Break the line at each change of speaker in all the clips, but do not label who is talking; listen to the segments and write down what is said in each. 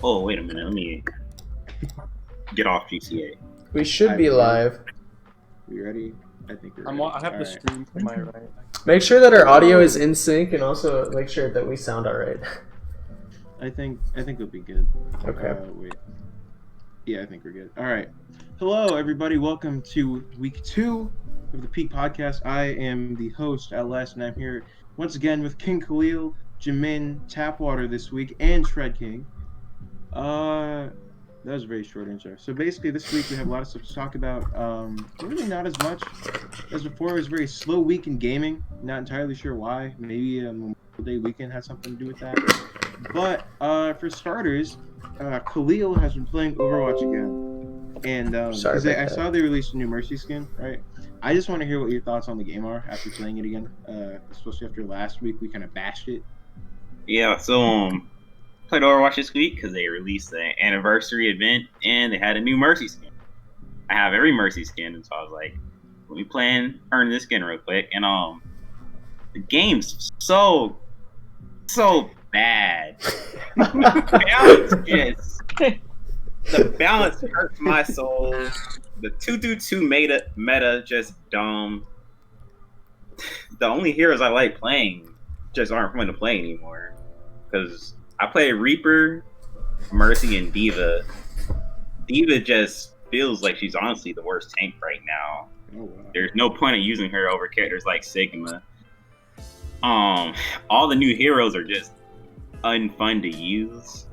Oh, wait a minute. Let me get off GTA.
We should be live.
We ready? I think we're
I have the screen to my right.
Make sure that our audio is in sync, and also make sure that we sound alright.
I think it'll be good.
Okay.
Wait. Yeah, I think we're good. All right. Hello, everybody. Welcome to week 2 of the Peak Podcast. I am the host at last, and I'm here once again with King Khalil, Jamin Tapwater this week, and Shred King. That was a very short intro. So basically, this week we have a lot of stuff to talk about. Really not as much as before. It was a very slow week in gaming. Not entirely sure why. Maybe Memorial Day weekend had something to do with that. But for starters, Khalil has been playing Overwatch again. And I saw they released a new Mercy skin, right? I just want to hear what your thoughts on the game are after playing it again. Especially after last week, we kind of bashed it.
Yeah, so played Overwatch this week because they released the anniversary event and they had a new Mercy skin. I have every Mercy skin, and so I was like, let me play and earn this skin real quick. And the game's so bad. The balance hurts my soul. The 2-2-2 meta just dumb. The only heroes I like playing just aren't fun to play anymore. Because I play Reaper, Mercy, and D.Va. D.Va just feels like she's honestly the worst tank right now.
Oh, wow. There's
no point in using her over characters like Sigma. All the new heroes are just unfun to use.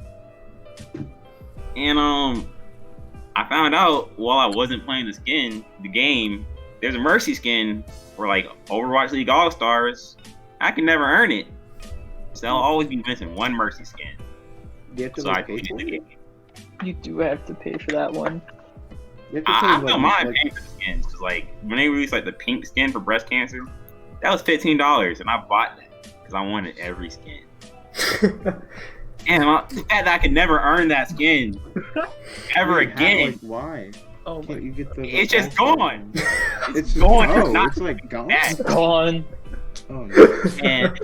And I found out while I wasn't playing the game, there's a Mercy skin for like Overwatch League All-Stars. I can never earn it. So I'll always be missing one Mercy skin.
You have to
so
pay for it?
You do have to pay for that one.
I don't mind paying for the skins. Cause like when they released like the pink skin for breast cancer, that was $15, and I bought that because I wanted every skin. And the fact that I could never earn that skin ever again.
Why?
Oh my!
You get
it's just gone.
It's
gone.
Oh, it's like gone.
It's gone.
Oh, no.
And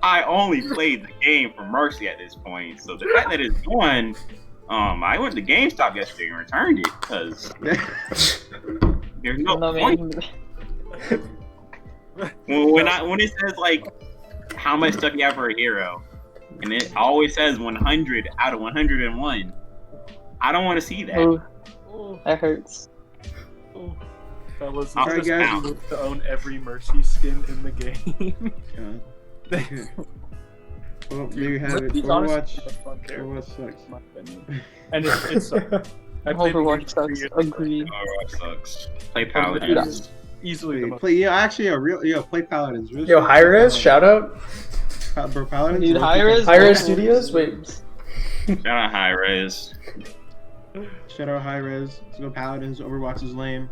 I only played the game for Mercy at this point, so the fact that it's gone, I went to GameStop yesterday and returned it because there's no point. When it says like how much stuff you have for a hero, and it always says 100 out of 101, I don't want to see that.
Oh, that hurts.
Oh. Fellas,
sorry, guys.
To own every Mercy skin in the game.
Well, there you have it. Overwatch sucks.
And it's
Overwatch sucks. Agreed.
Overwatch sucks. Play Paladins.
Easily the most.
Play Paladins. Really
Yo, Hi-Rez, shout out.
Bro, Paladins.
Dude, Hi-Rez
Studios? Wait.
Shout out Hi-Rez.
Shout out Hi-Rez. Let's go Paladins. Overwatch is lame.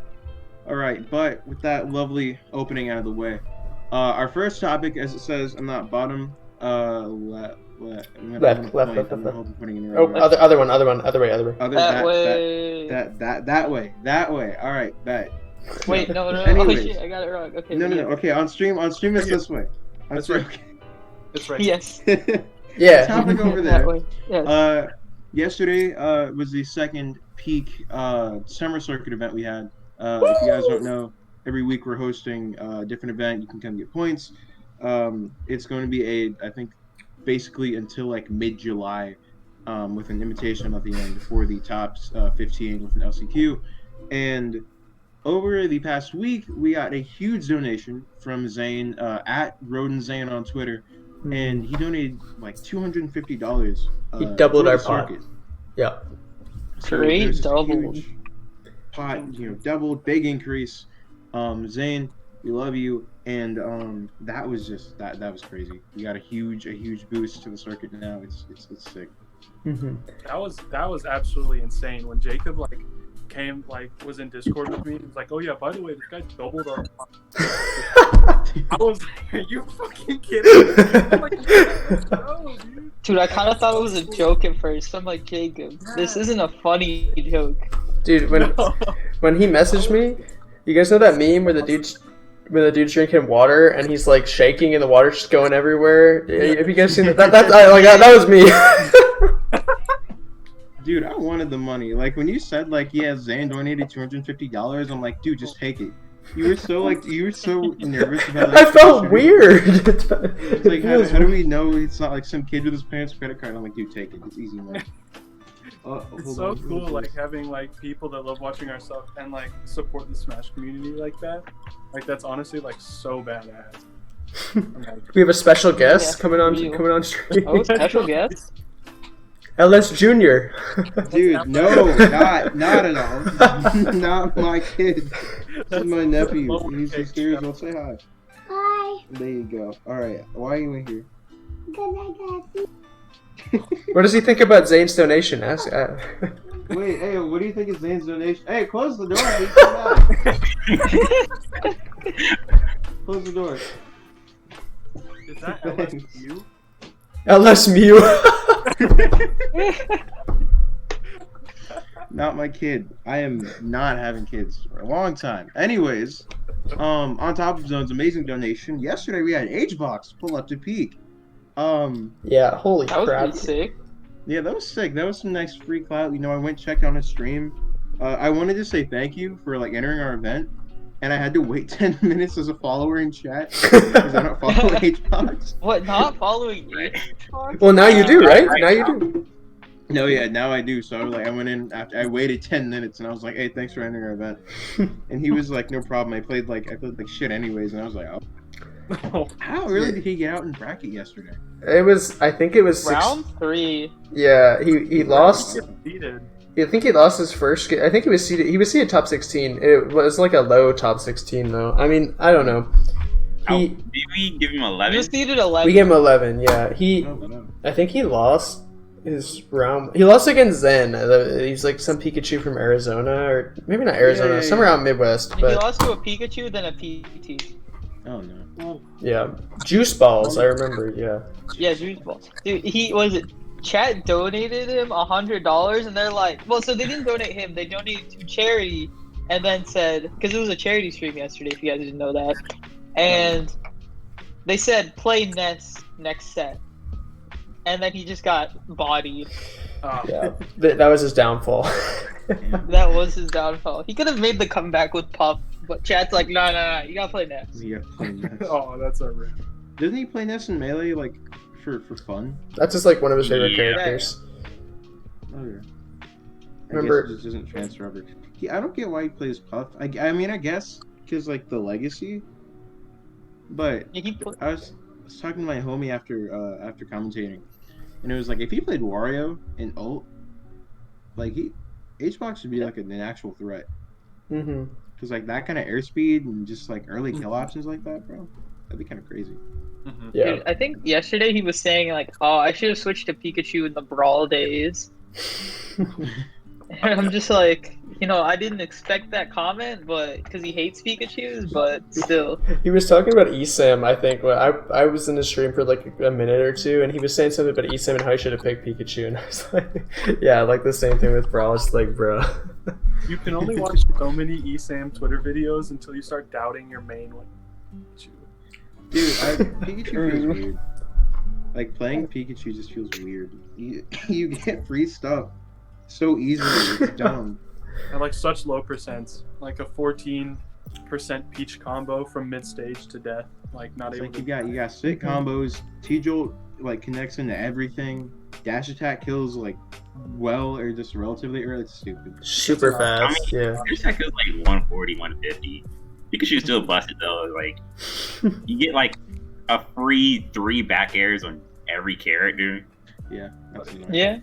Alright, but with that lovely opening out of the way, our first topic, as it says on that bottom, left.
Oh,
Right.
other one, other way.
That way. Alright, bet.
Wait, no.
Anyways.
Oh shit, I got it wrong. Okay.
No. Okay, on stream it's this way.
That's right. It's right.
Yes.
Yeah.
Topic over there.
That way. Yes.
Yesterday was the second Peak Summer Circuit event we had. If you guys don't know, every week we're hosting a different event. You can come get points. It's going to be I think, basically until like mid-July, with an invitation at the end for the top 15 with an LCQ. And over the past week, we got a huge donation from Zane at Rodin Zane on Twitter, and he donated like $250.
He doubled our pot. Yeah.
So
great, doubled.
Pot, doubled, big increase. Zane, we love you, and that was just that was crazy. We got a huge boost to the circuit now. It's sick.
Mm-hmm.
That was absolutely insane when Jacob was in Discord with me. He was like, "Oh yeah, by the way, this guy doubled our." I was like, "Are you fucking kidding me?" I'm like, no, dude.
Dude, I kind of thought it was a joke at first. I'm like, Jacob, this isn't a funny joke.
Dude, when he messaged me, you guys know that meme where the dude when the dude's drinking water and he's like shaking and the water's just going everywhere. Have you guys seen that? That was me.
Dude, I wanted the money. Like when you said like, yeah, Zane donated $250, I'm like, dude, just take it. You were so nervous about. Like,
I felt weird.
It's like, how do we know it's not like some kid with his parents' credit card? I'm like, dude, take it. It's easy money.
It's so cool, like having like people that love watching our stuff and like support the Smash community like that. Like that's honestly like so badass.
We have a special guest coming on stream.
Oh, special guest?
LS Junior.
Dude, no, not at all. Not my kid. This is my nephew. He's just here. Well, say hi.
Hi.
There you go. All right. Why are you in here?
Because I got you.
What does he think about Zane's donation? Ask.
Wait, hey, what do you think is Zane's donation? Hey, close the door. Close the door.
Is that LSU?
LS Mew.
Not my kid. I am not having kids for a long time. Anyways, on top of Zone's amazing donation, yesterday we had HungryBox pull up to peak.
Yeah, holy
That was
crap.
pretty sick.
Yeah, that was sick. That was some nice free clout. You know, I went checked on his stream. I wanted to say thank you for like entering our event, and I had to wait 10 minutes as a follower in chat because I don't follow HungryBox.
What, not following you?
Well, now you do, right? Now you do.
No, yeah, now I do. So I went in after I waited 10 minutes, and I was like, "Hey, thanks for entering our event." And he was like, "No problem." I played like shit anyways, and I was like, "Oh." How early did he get out in bracket yesterday?
I think it was
Round 3.
Yeah, he lost.
Seeded.
I think he lost his first. I think he was seeded top 16. It was like a low top 16 though. I mean, I don't know.
Did we give him 11?
You seeded 11.
We gave him 11. Yeah,
Oh, no.
I think he lost his round. He lost against Zen. He's like some Pikachu from Arizona, or maybe not Arizona,
Yeah.
somewhere out Midwest.
He
But
lost to a Pikachu, then a PT.
Oh no.
yeah, juice balls. I remember. Yeah.
Yeah, juice balls. Dude, chat donated him $100, and they're like, well, so they didn't donate him. They donated to charity, and then said, because it was a charity stream yesterday, if you guys didn't know that, and they said play next set, and then he just got bodied.
Yeah, that was his downfall.
That was his downfall. He could have made the comeback with Puff, but chat's like, no, you gotta play next.
He got to play Ness.
Oh, that's a rip.
Doesn't he play Ness in Melee like for fun?
That's just like one of his favorite
Yeah.
characters.
Oh yeah.
Remember-
I guess it just isn't transfer over. I don't get why he plays Puff. I mean, I guess because like the legacy. But
Yeah,
I was talking to my homie after commentating, and it was like if he played Wario in ult, like HungryBox should be like an actual threat.
Mm-hmm.
Cause like that kind of airspeed and just like early kill options like that, bro, that'd be kind of crazy.
Mhm.
Yeah.
Dude, I think yesterday he was saying like, oh, I should have switched to Pikachu in the Brawl days. And I'm just like, I didn't expect that comment, but because he hates Pikachus, but still.
He was talking about ESAM, I think. When I was in the stream for like a minute or two, and he was saying something about ESAM and how he should have picked Pikachu, and I was like, yeah, like the same thing with Brawl. It's like, bro.
You can only watch so many ESAM Twitter videos until you start doubting your main one.
Dude, Pikachu feels weird. Like playing Pikachu just feels weird. You get free stuff so easily. It's dumb.
And like such low percents, like a 14% Peach combo from mid stage to death. Like not
It's
able
like
to.
you got sick combos. T-Jolt like connects into everything. Dash attack kills like well or just relatively early. It's stupid.
Super fast, yeah.
This attack is like 140, 150. Pikachu's still busted though. Like you get like a free 3 back airs on every character.
Yeah. That's annoying.
Yeah.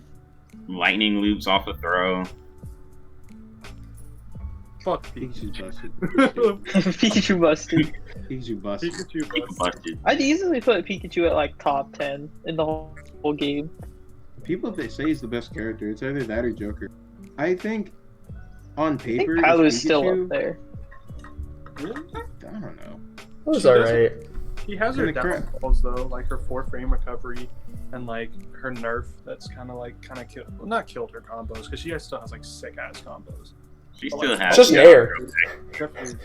Lightning loops off a throw.
Fuck
Pikachu's busted.
Pikachu busted.
Pikachu busted.
Pikachu
Pikachu
busted.
busted.
I'd easily put Pikachu at like top 10 in the whole game.
People they say he's the best character. It's either that or Joker. I think on
I think
paper,
Palu's
it's
still
Pikachu.
up there.
Really?
I don't know.
That was
She doesn't-
alright.
He has her
Kinda crap.
downfalls though, like her 4-frame recovery and like her nerf. That's kind of killed. Well, not killed her combos because she still has like sick ass combos.
She still has.
Just Nair.
Definitely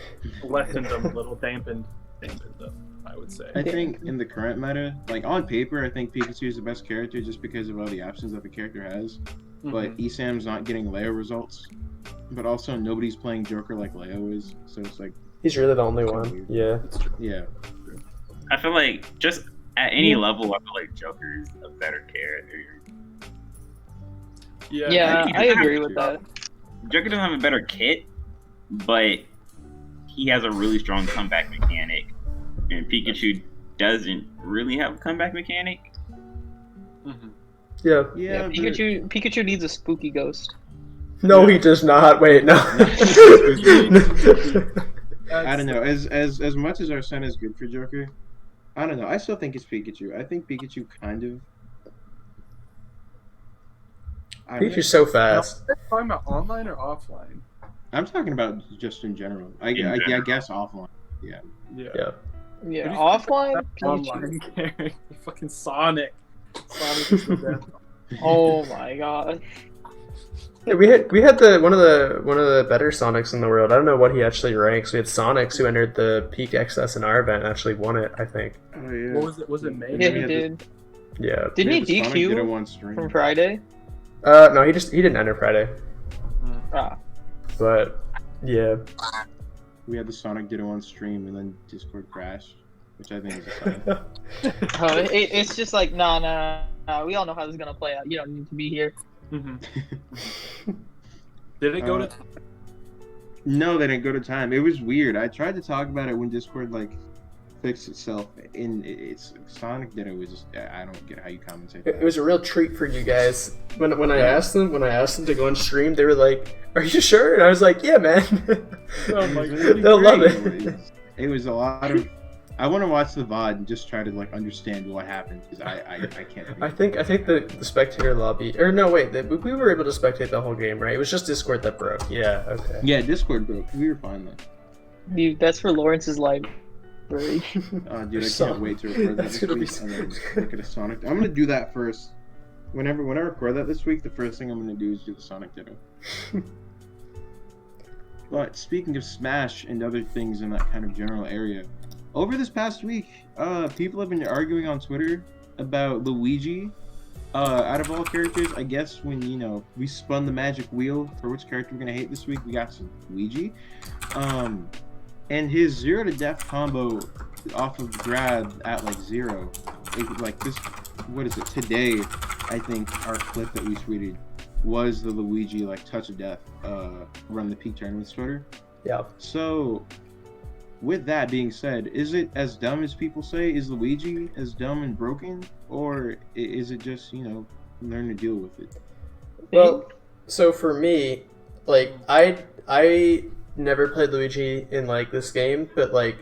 lessened them a little, dampened them, I would say.
I think in the current meta, like on paper, I think Pikachu is the best character just because of all the options that the character has. But Esam's not getting Leo results. But also nobody's playing Joker like Leo is, so it's like
He's really the only one.
weird.
Yeah.
Yeah.
I feel like just at any level, I feel like Joker's a better character.
Yeah, I agree with that.
Joker doesn't have a better kit, but he has a really strong comeback mechanic, and Pikachu doesn't really have a comeback mechanic.
Yeah.
Yeah,
but-
Pikachu needs a spooky ghost.
No, he does not. Wait, no.
I don't know. As much as Arsene is good for Joker, I don't know. I still think it's Pikachu. I think Pikachu kind of.
Pikachu's so fast.
Are you talking about online or offline?
I'm talking about just in general. I guess offline. Yeah.
Yeah.
Yeah.
Yeah,
What do you think
offline.
about that online character? Fucking Sonic. Sonic is the best.
Oh my god.
Yeah, we had one of the better Sonics in the world. I don't know what he actually ranks. We had Sonics who entered the Peak XSNR event and actually won it, I think.
Oh yeah.
What was it? Was it May?
Yeah, he did.
Yeah.
Didn't he
Sonic did it
DQ
one stream.
from Friday?
No, he didn't enter Friday.
Ah.
But yeah.
We had the Sonic Ditto on stream and then Discord crashed, which I think is a sign.
It's just like, nah. We all know how this is gonna play out. You don't need to be here.
Did it go to?
No, they didn't go to time. It was weird. I tried to talk about it when Discord like fixed itself. It's Sonic Ditto was just I don't get how you compensate.
It was a real treat for you guys. When I asked them to go on stream, they were like, "Are you sure?" And I was like, "Yeah, man."
Oh my god.
They'll love it.
It was a lot of. I want to watch the VOD and just try to like understand what happened because I can't.
I think the spectator lobby, or no, wait, we were able to spectate the whole game, right? It was just Discord that broke. Yeah, okay.
Yeah, Discord broke. We were fine though.
Dude, that's for Lawrence's library.
Dude, I can't wait to record that
That's
this
gonna be
week and then look at a Sonic. I'm gonna do that first. Whenever I record that this week, the first thing I'm gonna do is do the Sonic Ditto. But speaking of Smash and other things in that kind of general area, over this past week, people have been arguing on Twitter about Luigi. Out of all characters, I guess when we spun the magic wheel for which character we're gonna hate this week, we got some Luigi. And his 0 to death combo off of grab at like 0. What is it? Today, I think our clip that we tweeted was the Luigi like touch of death run the Peak Tournaments Twitter.
Yeah.
So with that being said, is it as dumb as people say? Is Luigi as dumb and broken? Or is it just, learn to deal with it?
Well, so for me, like, I never played Luigi in, like, this game, but, like,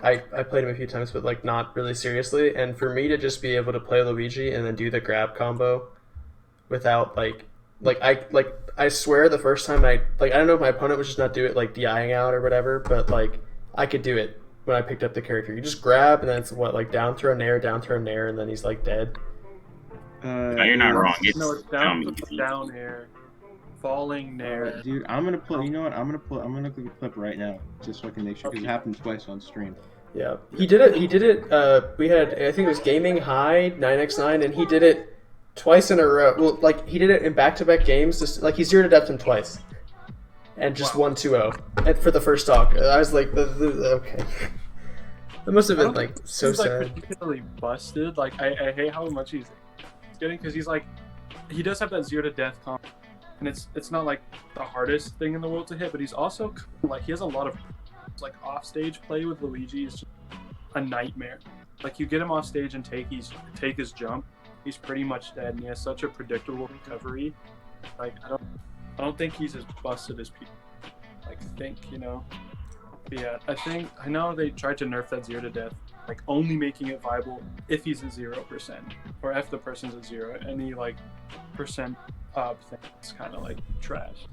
I played him a few times, but, like, not really seriously, and for me to just be able to play Luigi and then do the grab combo without, I swear the first time I don't know if my opponent was just not do it, like, DIing out or whatever, but, like, I could do it when I picked up the character. You just grab, and then it's down throw nair, and then he's like dead.
No, you're not wrong. It's
down air, falling nair.
Dude, I'm gonna play. You know what? I'm gonna look at the clip right now just so I can make sure because it happened twice on stream.
Yeah, he did it. We had, I think it was Gaming High 9x9, and he did it twice in a row. Well, like he did it in back-to-back games. Just like he 0 to death him twice. And just won 2-0 and for the first talk. I was like, okay. That must have been like so
he's,
sad.
Like, particularly busted. Like I hate how much he's getting because he's like, he does have that 0 to death comp, and it's not like the hardest thing in the world to hit, but he's also like he has a lot of like off stage play with Luigi is just a nightmare. Like you get him off stage and take his jump, he's pretty much dead, and he has such a predictable recovery. Like I don't think he's as busted as people think, But yeah, I know they tried to nerf that 0 to death, like only making it viable if he's at 0%, or if the person's at 0. Any like percent up thing is kind of like trash.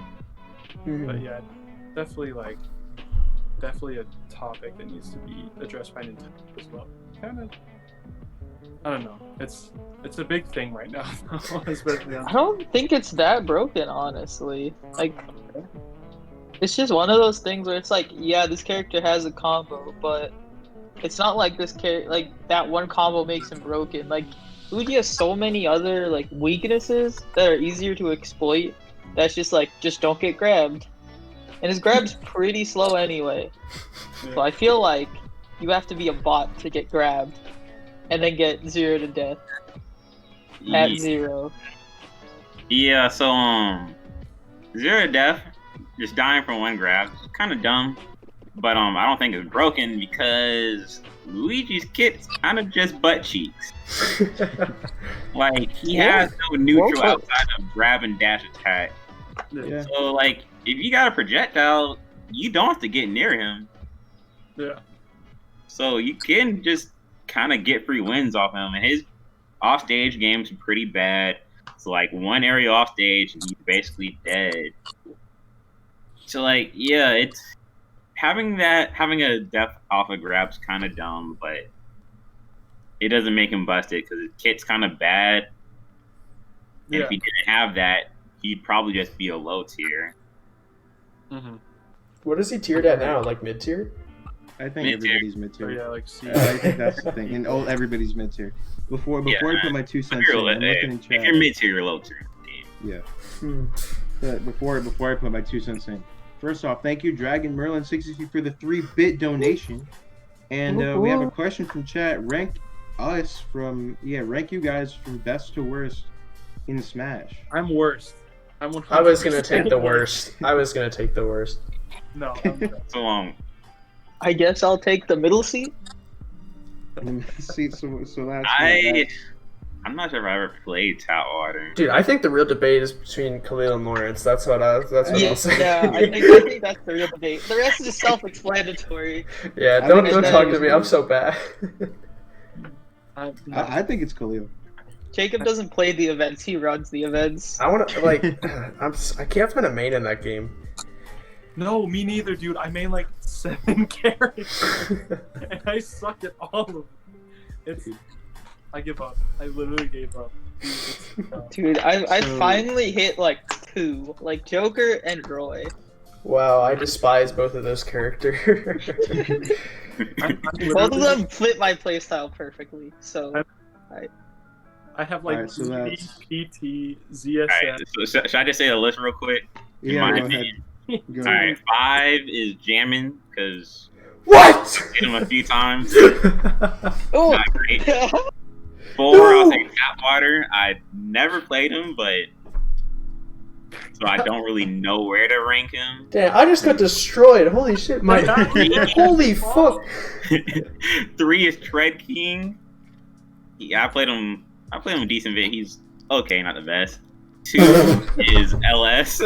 Mm-hmm.
But yeah, definitely a topic that needs to be addressed by Nintendo as well. Kind of. I don't know. It's a big thing right now, especially on.
I don't think it's that broken, honestly. Like, It's just one of those things where it's like, yeah, this character has a combo, but it's not like like that one combo makes him broken. Like Luigi has so many other like weaknesses that are easier to exploit. That's just like just don't get grabbed, and his grab's pretty slow anyway. So I feel like you have to be a bot to get grabbed, and then get 0 to death at 0.
Yeah, so 0 to death, just dying from one grab, kind of dumb. But I don't think it's broken because Luigi's kit's kind of just butt cheeks. Like he has no neutral outside of grab and dash attack.
Yeah.
So like if you got a projectile, you don't have to get near him.
Yeah.
So you can just kind of get free wins off him, and his offstage game's pretty bad. So like one area offstage, and he's basically dead. So like yeah, it's. Having a death off a grab's kind of dumb, but it doesn't make him busted because his kit's kind of bad. And if he didn't have that, he'd probably just be a low tier.
Mm-hmm.
What is he tiered at now? Like mid tier?
I think everybody's mid tier.
Yeah, like C.
I think that's the thing. And everybody's mid tier. Before I put my 2 cents in, I'm looking in chat.
If you're mid tier, you're low tier.
Yeah. But before I put my 2 cents in. First off, thank you, Dragon Merlin 63 for the 3-bit donation. And we have a question from chat. Rank you guys from best to worst in Smash.
I'm worst. I
was gonna take the worst. No.
So
I guess I'll take the middle seat.
See, so that's
I'm not sure if I ever played Tatwater.
Dude, I think the real debate is between Khalil and Lawrence. That's what I'll say.
Yeah, I think that's the real debate. The rest is just self-explanatory.
Yeah, don't talk to me. I'm so bad.
I think it's Khalil.
Jacob doesn't play the events; he runs the events.
I want to I can't find a main in that game.
No, me neither, dude. I made like 7 characters, and I suck at all of them. I give up. I literally gave up.
Dude, I finally hit like 2, like Joker and Roy.
Wow, I despise both of those characters.
Both of them fit my playstyle perfectly. So
I have like
so that's...
PT, ZSS.
Right, so should I just say the list real quick?
Yeah, go ahead.
Alright, 5 is jamming because
what?
hit him a few times.
Oh,
not great. 4, I'll say Tatwater. I never played him, but so I don't really know where to rank him.
Damn, I just got destroyed. Holy shit, my holy fuck.
3 is Tread King. Yeah, I played him a decent bit. He's okay, not the best. 2 is LS.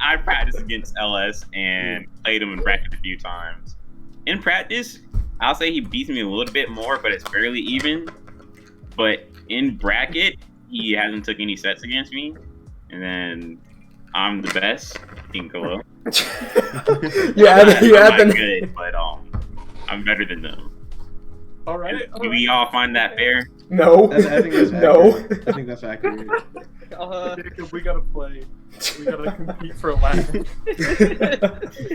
I practiced against LS and played him in bracket a few times. In practice, I'll say he beats me a little bit more, but it's fairly even. But in bracket, he hasn't took any sets against me. And then I'm the best. King Khalil.
Yeah,
I'm not good, but I'm better than them.
All right.
Do we all find that fair?
No.
I think that's accurate. I think that's accurate.
Jacob, we gotta play. We gotta compete for a lap.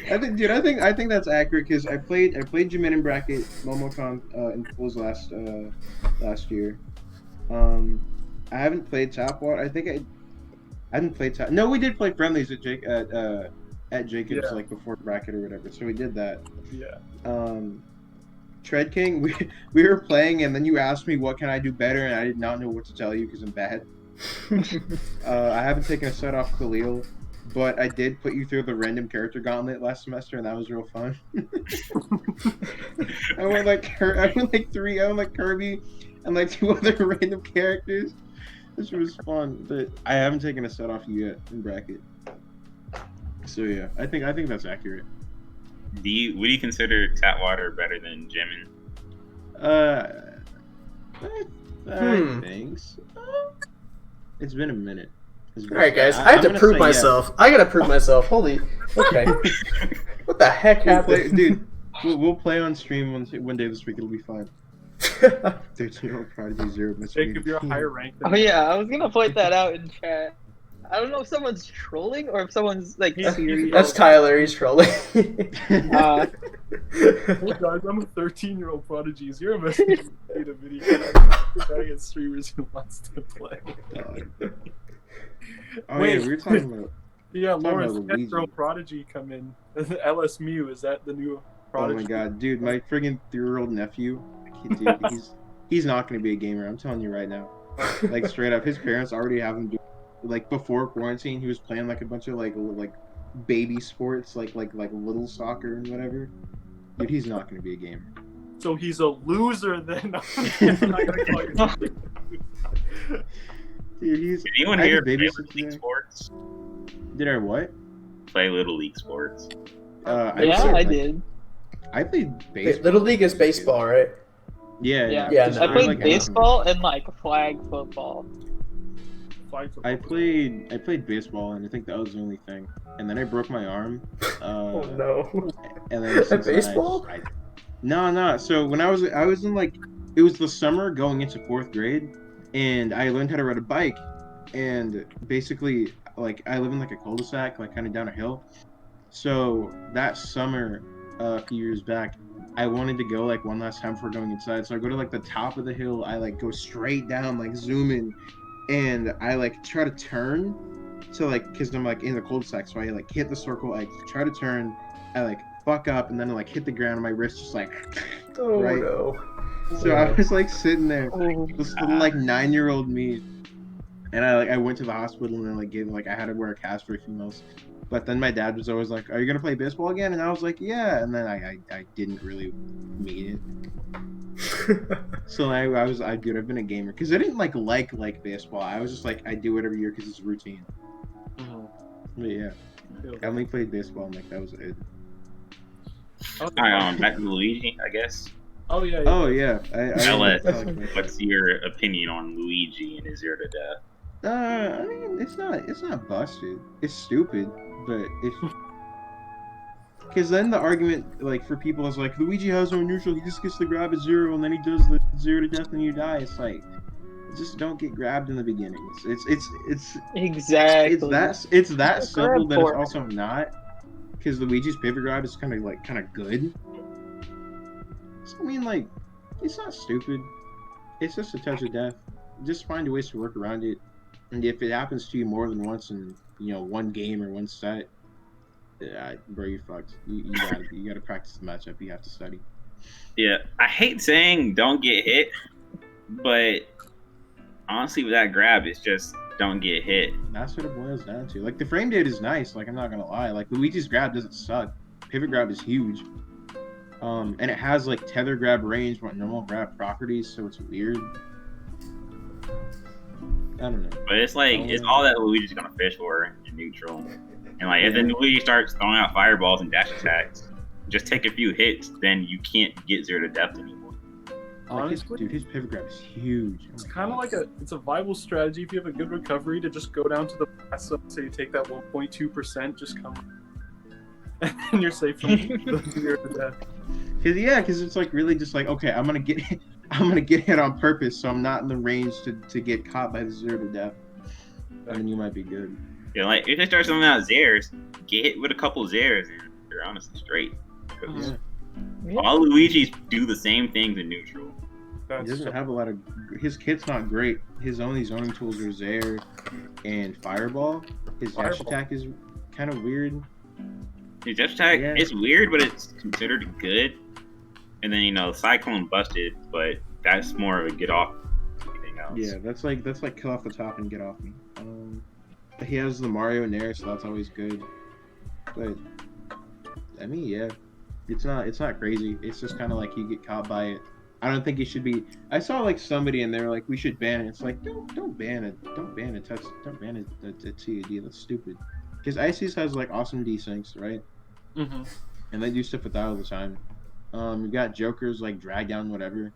I think that's accurate because I played Jimin in bracket Momocon in pools last year. I haven't played Tapwater. I think I haven't played Tap. No, we did play friendlies at Jacob's like before bracket or whatever. So we did that.
Yeah.
Tread King, we were playing and then you asked me what can I do better and I did not know what to tell you because I'm bad. I haven't taken a set off Khalil, but I did put you through the random character gauntlet last semester and that was real fun. I went like Kirby and like 2 other random characters. This was fun, but I haven't taken a set off you yet in bracket. So yeah, I think that's accurate.
Would you consider Tatwater better than Jimin?
I think so. It's been a minute.
Alright guys, I have to prove myself. Yes. I gotta prove myself. Holy, okay. What the heck happened?
Dude, we'll play on stream one day this week, it'll be fine. 13-year-old Prodigy 0.
Jacob, you're a higher rank than
Oh yeah, I was gonna point that out in chat. I don't know if someone's trolling or if someone's like
He's-
serious.
That's Tyler. He's trolling.
Uh,
Hey guys, I'm a 13-year-old prodigy. Is your message made a video? Guy at streamers who wants to play.
Oh
Wait.
yeah, we were talking about.
Yeah,
Talking
Lawrence,
about
that
Luigi.
girl prodigy come in. LS Mew, is that the new
Oh
prodigy?
my god, dude, my friggin' 3-year-old nephew, dude, he's not gonna be a gamer. I'm telling you right now. Like straight up, his parents already have him do. Like before quarantine, he was playing like a bunch of like baby sports, like little soccer and whatever. Dude, he's not gonna be a gamer.
So he's a loser then. I'm not gonna call you.
Dude, he's.
Did anyone
I had
here
to
play
babysit
Little League
today.
sports?
Did I what?
Play Little League sports.
yeah,
played,
I
like-
did.
I played baseball.
Little League is baseball, right?
Yeah,
Yeah,
Yeah,
Just
no.
I played
like
baseball and like flag football.
Flag football.
I played baseball, and I think that was the only thing. And then I broke my arm.
Oh no.
And then since then,
Baseball?
No. So when I was in like, it was the summer going into 4th grade, and I learned how to ride a bike. And basically, like, I live in like a cul-de-sac, like kind of down a hill. So that summer, a few years back, I wanted to go like one last time before going inside. So I go to like the top of the hill. I like go straight down, like zoom in, and I like try to turn. So like, cause I'm like in the cul-de-sac, so I like hit the circle. I try to turn. I like fuck up, and then I like hit the ground, and my wrist just like.
Oh
Right.
no.
So I was like sitting there,
Oh,
this little like 9-year-old me, and I went to the hospital and like gave like I had to wear a cast for a few months. But then my dad was always like, "Are you gonna play baseball again?" And I was like, "Yeah." And then I didn't really mean it. So I've been a gamer because I didn't like baseball. I was just like I do it every year because it's a routine.
Mhm.
But yeah, I only played baseball and like that was it.
Oh,
Alright, back to Luigi, I guess.
oh yeah.
Oh yeah,
LS,
I like
what's your opinion on Luigi and his Zero to Death?
I mean, it's not busted. It's stupid, but it's because then the argument, like for people, is like Luigi has no neutral. He just gets to grab a 0, and then he does the 0 to death, and you die. It's like just don't get grabbed in the beginning. It's
exactly.
it's that simple, but it's
for-
also not. Because Luigi's pivot grab is kind of good. So I mean, like, it's not stupid. It's just a touch of death. Just find ways to work around it. And if it happens to you more than once in one game or one set, bro, you're fucked. You gotta practice the matchup. You have to study.
Yeah, I hate saying don't get hit, but honestly, with that grab, it's just don't get hit.
That's what it boils down to. Like the frame data is nice. Like I'm not gonna lie. Like Luigi's grab doesn't suck. Pivot grab is huge. And it has like tether grab range, but normal grab properties, so it's weird. I don't know.
But it's like it's all that Luigi's gonna fish for in neutral. And like if then Luigi starts throwing out fireballs and dash attacks, just take a few hits, then you can't get 0 to death anymore.
Like
Honestly,
his pivot grab is huge.
it's kind of like it's a viable strategy if you have a good recovery to just go down to the pass up, so you take that 1.2%, just come, and you're safe from the 0 to death.
Because it's like really just like, okay, I'm gonna get hit on purpose, so I'm not in the range to get caught by the 0 to death. And then you might be good.
Yeah, like if they start throwing out Zares, get hit with a couple Zares, and you're honestly straight. 'Cause
Yeah.
all Luigi's do the same things in neutral.
He
That's
doesn't have a lot of. His kit's not great. His only zoning tools are Zare and Fireball. His dash
Fireball.
attack is kind of weird.
His dash attack
Yeah.
is weird, but it's considered good. And then Cyclone Busted, but that's more of a get off anything else.
Yeah, that's like kill off the top and get off me. He has the Mario Nair, so that's always good. But I mean, yeah, it's not crazy. It's just kind of like you get caught by it. I don't think it should be. I saw like somebody and they're like, we should ban it. It's like don't ban it. Don't ban a TAD. That's stupid. Because ICs has like awesome desyncs, right?
Mm-hmm.
And they do stuff with that all the time. You've got jokers like drag down whatever.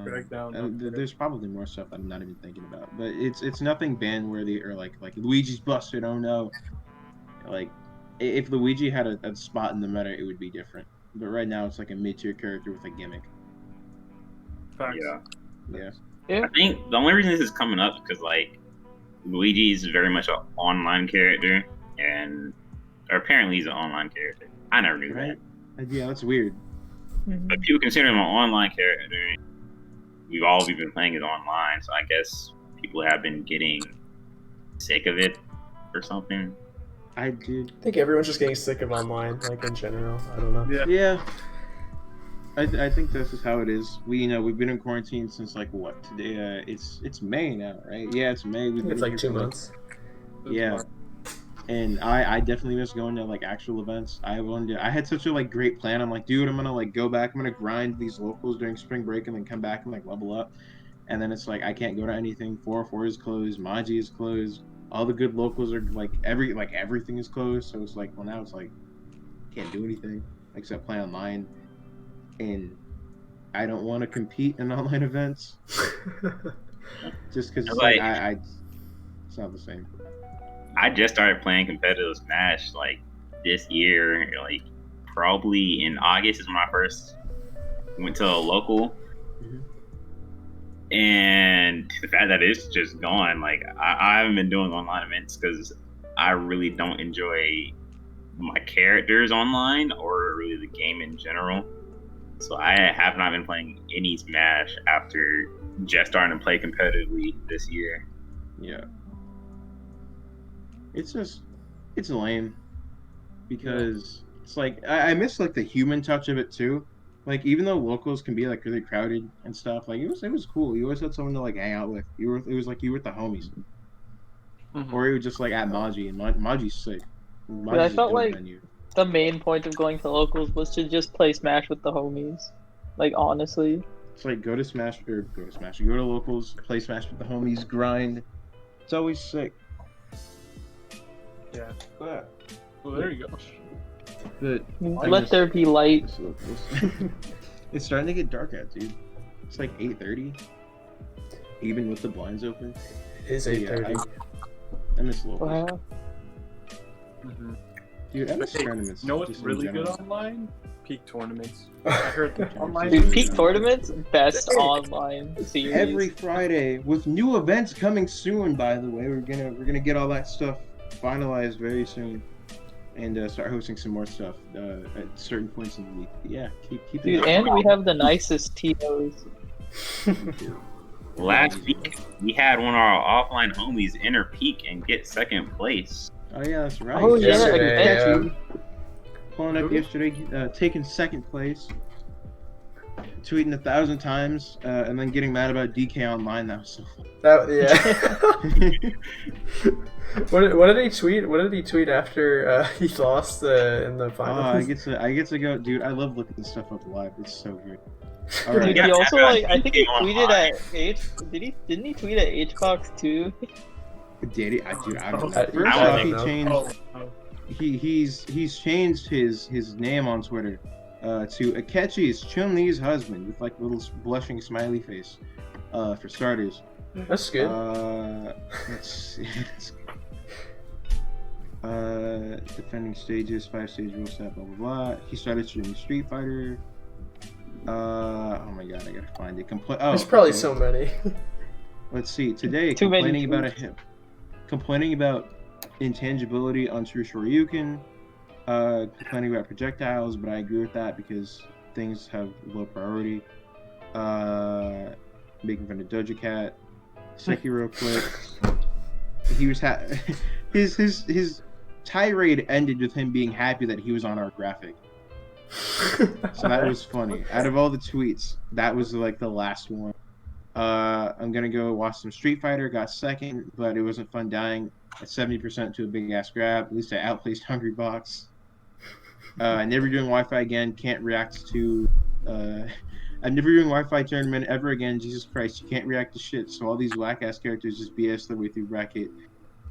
Drag down.
There's probably more stuff I'm not even thinking about, but it's nothing ban worthy or like Luigi's busted. Oh no! Like if Luigi had a spot in the meta, it would be different. But right now, it's like a mid-tier character with a gimmick.
Facts.
Yeah.
Yeah.
I think the only reason this is coming up is because like Luigi's very much an online character, and or apparently he's an online character. I never knew
Right?
that.
Yeah, that's weird.
But people consider him an online character. We've been playing it online, so I guess people have been getting sick of it or something.
I did.
I think everyone's just getting sick of online, like in general. I don't know.
Yeah.
Yeah. I think this is how it is. We've been in quarantine since like what today? It's May now, right? Yeah, it's May. We've been
It's like
here
2
for,
months.
Yeah. And I definitely miss going to like actual events. I had such a like great plan. I'm like, dude, I'm gonna like go back. I'm gonna grind these locals during spring break and then come back and like level up. And then it's like I can't go to anything. 404 is closed. Maji is closed. All the good locals are like everything is closed. So it's like, well, now it's like can't do anything except play online. And I don't want to compete in online events just because it's like it's not the same.
I just started playing competitive Smash like this year, like probably in August is when I first went to a local.
Mhm.
And the fact that it's just gone, like I haven't been doing online events because I really don't enjoy my characters online or really the game in general. So I have not been playing any Smash after just starting to play competitively this year.
Yeah. It's lame because it's like I miss like the human touch of it too. Like even though locals can be like really crowded and stuff, like it was cool. You always had someone to like hang out with. It was like you were with the homies, or you were just like at Maji, and Maji's sick.
But I
Maji's a
felt
dope
like
venue.
the main point of going to locals was to just play Smash with the homies. Like honestly.
It's like go to locals, play Smash with the homies, grind. It's always sick.
Yeah.
But
Well, there you go.
Let there be light.
It's starting to get dark out, dude. It's like 8:30, even with the blinds open.
It is 8:30.
I miss locals.
Wow.
Mm-hmm.
Dude, I miss
Hey,
tournaments.
You know what's
just in
really good
general.
online? Peak tournaments. I heard online.
Dude, Peak Tournaments, best online series.
Every Friday with new events coming soon. By the way, we're gonna get all that stuff finalized very soon, and start hosting some more stuff at certain points in the week. But yeah, keep
Dude,
it.
and we have the nicest TOs.
Last week, we had one of our offline homies enter Peak and get second place.
Oh yeah, that's right.
Oh yeah,
Yesterday,
again.
Pulling up yesterday, taking second place, tweeting 1,000 times, and then getting mad about DK online. That was so fun.
Yeah. What did he tweet? What did he tweet after he lost in the
Oh,
finals?
I get to go, dude. I love looking this stuff up live. It's so good. All
Dude,
right.
he also like I think he
Game
tweeted
online.
at didn't he tweet at HungryBox too?
Did he? Dude, I don't know.
I
First
don't
off, he
know.
changed.
Oh,
He's changed his name on Twitter to Akechi's Chun-Li's husband with like a little blushing smiley face. For starters.
That's good.
Let's see. Defending stages, 5-stage rule set, blah blah blah. He started streaming Street Fighter. Oh my god, I gotta find it.
There's probably
okay.
so many.
Let's see. Today,
Too many
complaining about intangibility on True Shoryuken, complaining about projectiles, but I agree with that because things have low priority. Making fun of Doja Cat, Sekiro clips. He was his tirade ended with him being happy that he was on our graphic. So that was funny. Out of all the tweets, that was like the last one. I'm gonna go watch some Street Fighter. Got second, but it wasn't fun dying at 70% to a big ass grab. At least I outplaced HungryBox. Never doing Wi-Fi again. Can't react to. I'm never doing Wi-Fi tournament ever again. Jesus Christ, you can't react to shit. So all these whack ass characters just BS their way through bracket.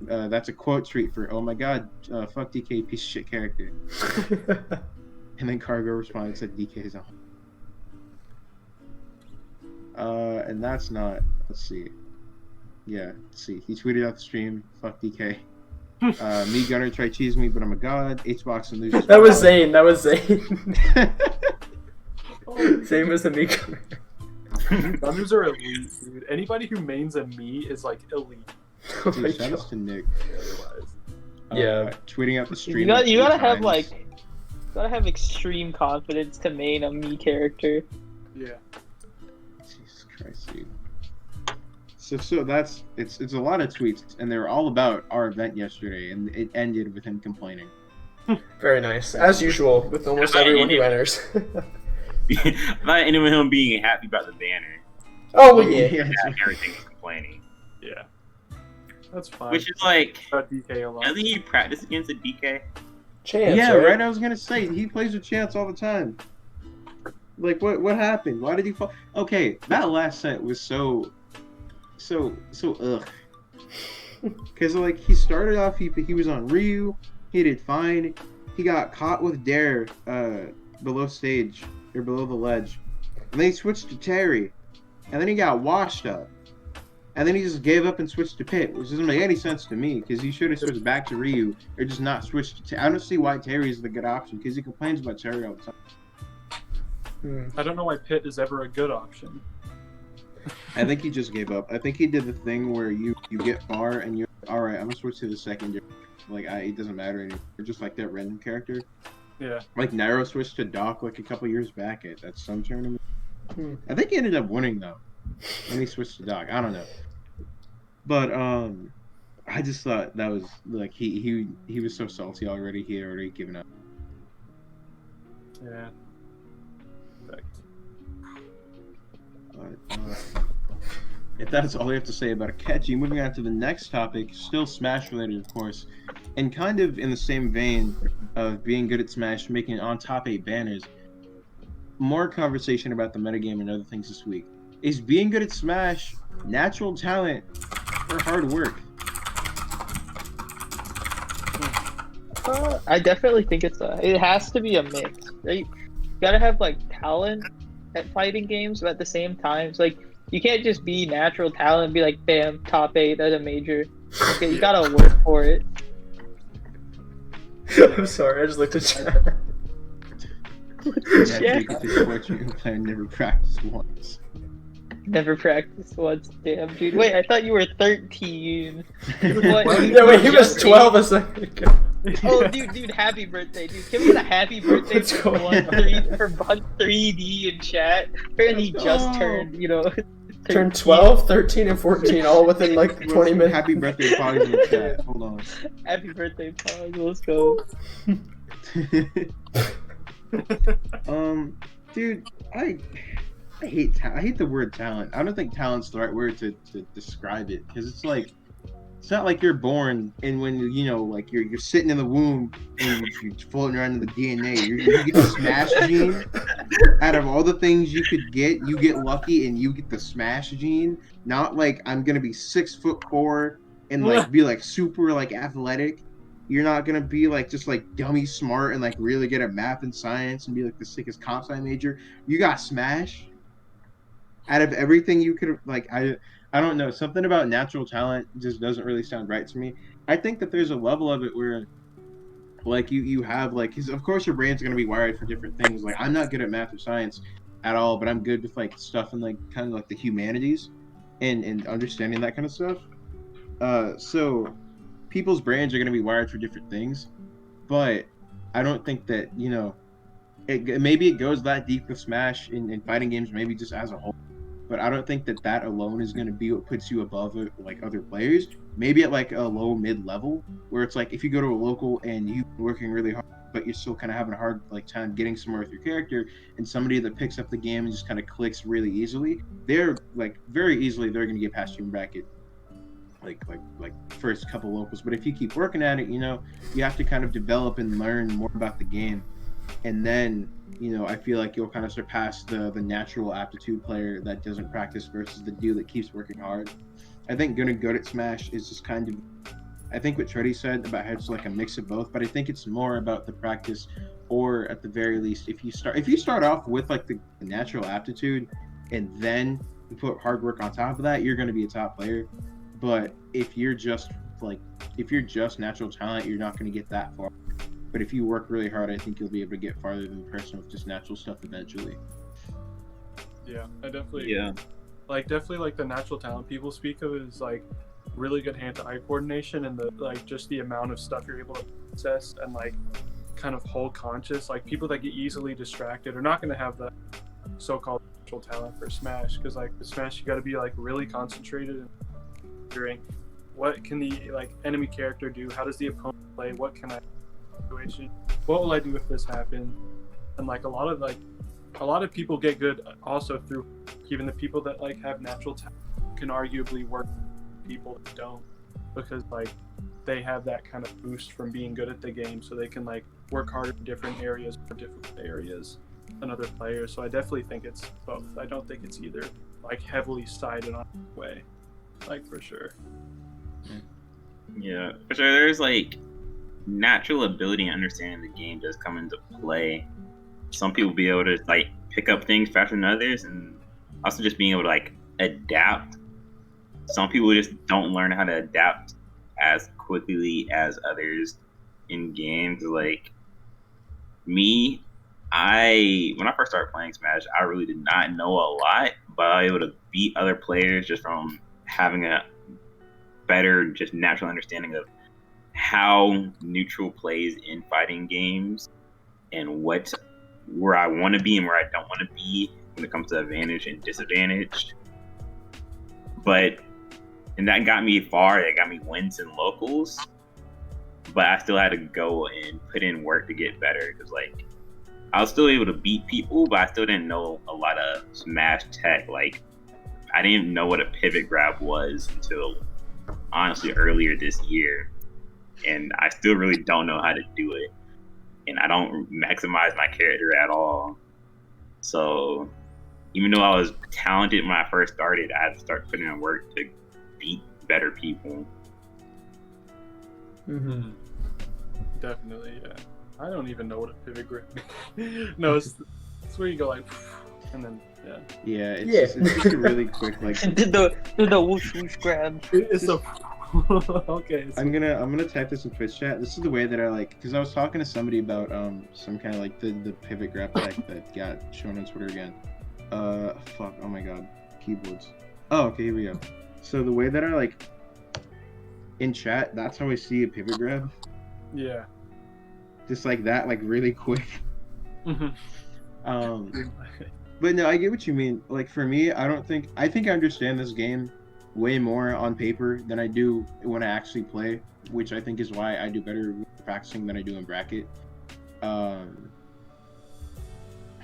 That's a quote tweet for oh my god, fuck DK, piece of shit character. And then Cargo responded and said DK is on. And that's not. Let's see. Yeah, let's see. He tweeted out the stream. Fuck DK. Me Gunner try cheese me, but I'm a god. HBox and losers.
That was Zane. That was Zane. Zane was the Miko.
Gunners are elite, dude. Anybody who mains a me is like elite.
Oh
Dude,
my
shout outs
God.
to Nick.
Yeah.
Tweeting out the stream.
You gotta, you
like
gotta
3
have
times.
like, you gotta have extreme confidence to main a me character.
Yeah.
Jesus Christ, dude. So that's it's a lot of tweets, and they're all about our event yesterday, and it ended with him complaining.
Very nice, as usual with almost everyone who enters.
Not anyone him being happy about the banner.
Oh well, yeah.
Yeah,
And everything was complaining.
Yeah. That's fine.
Which is like,
About DK a lot.
doesn't he practice against a DK?
Chance,
yeah,
right?
right. I was gonna say he plays with Chance all the time. Like, what happened? Why did he fall? Okay, that last set was so ugh. Because like he started off, he was on Ryu, he did fine. He got caught with Dare below stage or below the ledge, and then he switched to Terry, and then he got washed up, and then he just gave up and switched to Pit, which doesn't make any sense to me because he should have switched back to Ryu or just not switched to. I don't see why Terry is the good option because he complains about Terry all the time.
I don't know why Pit is ever a good option.
I think he just gave up. I think he did the thing where you get far and you're all right. I'm gonna switch to the secondary. Like it doesn't matter anymore. Just like that random character.
Yeah.
Like Nairo switched to Doc like a couple years back at some tournament. I think he ended up winning though. When he switched to Doc, I don't know. But I just thought that was like he was so salty already. He had already given up.
Yeah.
But, if that's all we have to say about Akechi, moving on to the next topic, still Smash related, of course, and kind of in the same vein of being good at Smash, making on top 8 banners. More conversation about the metagame and other things this week. Is being good at Smash natural talent or hard work?
I definitely think it has to be a mix, right? You gotta have like talent at fighting games, but at the same time, it's like you can't just be natural talent and be like, bam, top 8 at a major. Okay, you gotta work for it.
I'm sorry, I just looked at chat.
Yeah, take it to what you plan, never practice once.
Never practiced once, damn dude. Wait, I thought you were 13.
Yeah, wait, he was 12 a second ago.
Oh, dude, happy birthday, dude. Can we get a happy birthday
What's
for
going
Bun 3D in chat? Apparently he just turned,
Turned 12, 13, and 14 all within like 20 minutes.
Happy birthday, Pog in the chat. Hold on.
Happy birthday, Paul. Let's go.
Dude, I hate the word talent. I don't think talent's the right word to describe it because it's not like you're born and when like you're sitting in the womb and you're floating around in the DNA. You get the Smash gene. Out of all the things you could get, you get lucky and you get the Smash gene. Not like I'm gonna be 6'4" and like be like super like athletic. You're not gonna be like just like dummy smart and like really good at math and science and be like the sickest comp sci major. You got Smash. Out of everything you could like, I don't know, something about natural talent just doesn't really sound right to me. I think that there's a level of it where like you have like, because of course your brain's gonna be wired for different things. Like I'm not good at math or science at all, but I'm good with like stuff in like kind of like the humanities and understanding that kind of stuff. So people's brains are gonna be wired for different things, but I don't think that maybe it goes that deep with Smash in fighting games, maybe just as a whole. But I don't think that alone is going to be what puts you above like other players. Maybe at like a low mid level, where it's like if you go to a local and you're working really hard, but you're still kind of having a hard like time getting somewhere with your character, and somebody that picks up the game and just kind of clicks really easily, they're like very easily they're going to get past you in bracket. Like first couple locals. But if you keep working at it, you have to kind of develop and learn more about the game, and then. I feel like you'll kind of surpass the natural aptitude player that doesn't practice versus the dude that keeps working hard. I think getting good at Smash is just kind of, I think what Treddy said about how it's like a mix of both, but I think it's more about the practice, or at the very least, if you start off with like the natural aptitude and then you put hard work on top of that, you're going to be a top player. But if you're just natural talent, you're not going to get that far. But if you work really hard, I think you'll be able to get farther than the person with just natural stuff eventually.
Yeah, I definitely.
Yeah.
Definitely the natural talent people speak of is like really good hand-to-eye coordination and the like just the amount of stuff you're able to process and like kind of hold conscious. Like people that get easily distracted are not going to have the so-called natural talent for Smash, because like with Smash you got to be like really concentrated and figuring what can the like enemy character do, how does the opponent play, what can I situation, what will I do if this happens. And like a lot of people get good also through, even the people that like have natural talent can arguably work with people that don't, because like they have that kind of boost from being good at the game, so they can like work harder in different areas or difficult areas than other players. So I definitely think it's both. I don't think it's either like heavily sided on one way, like for sure.
Yeah, for sure. There's like natural ability and understanding the game does come into play. Some people be able to like pick up things faster than others, and also just being able to like adapt. Some people just don't learn how to adapt as quickly as others in games. Like me, when I first started playing Smash, I really did not know a lot, but I was able to beat other players just from having a better, just natural understanding of how neutral plays in fighting games and where I want to be and where I don't want to be when it comes to advantage and disadvantage. And that got me far. It got me wins in locals, but I still had to go and put in work to get better, because like I was still able to beat people, but I still didn't know a lot of Smash tech. Like I didn't know what a pivot grab was until honestly earlier this year, and I still really don't know how to do it, and I don't maximize my character at all. So even though I was talented when I first started, I had to start putting in work to beat better people.
Mm-hmm.
Definitely, yeah. I don't even know what a pivot grab is. No, it's where you go like, and then yeah.
Yeah, it's just a really quick like.
did the whoosh whoosh grab.
It's a okay.
I'm gonna type this in Twitch chat. This is the way that I like, because I was talking to somebody about some kind of like the pivot grab tech that got shown on Twitter again. Fuck. Oh my god, keyboards. Oh, okay, here we go. So the way that I like in chat, that's how I see a pivot grab.
Yeah.
Just like that, like really quick.
Mm-hmm.
But no, I get what you mean. Like for me, I think I understand this game way more on paper than I do when I actually play, which I think is why I do better practicing than I do in bracket.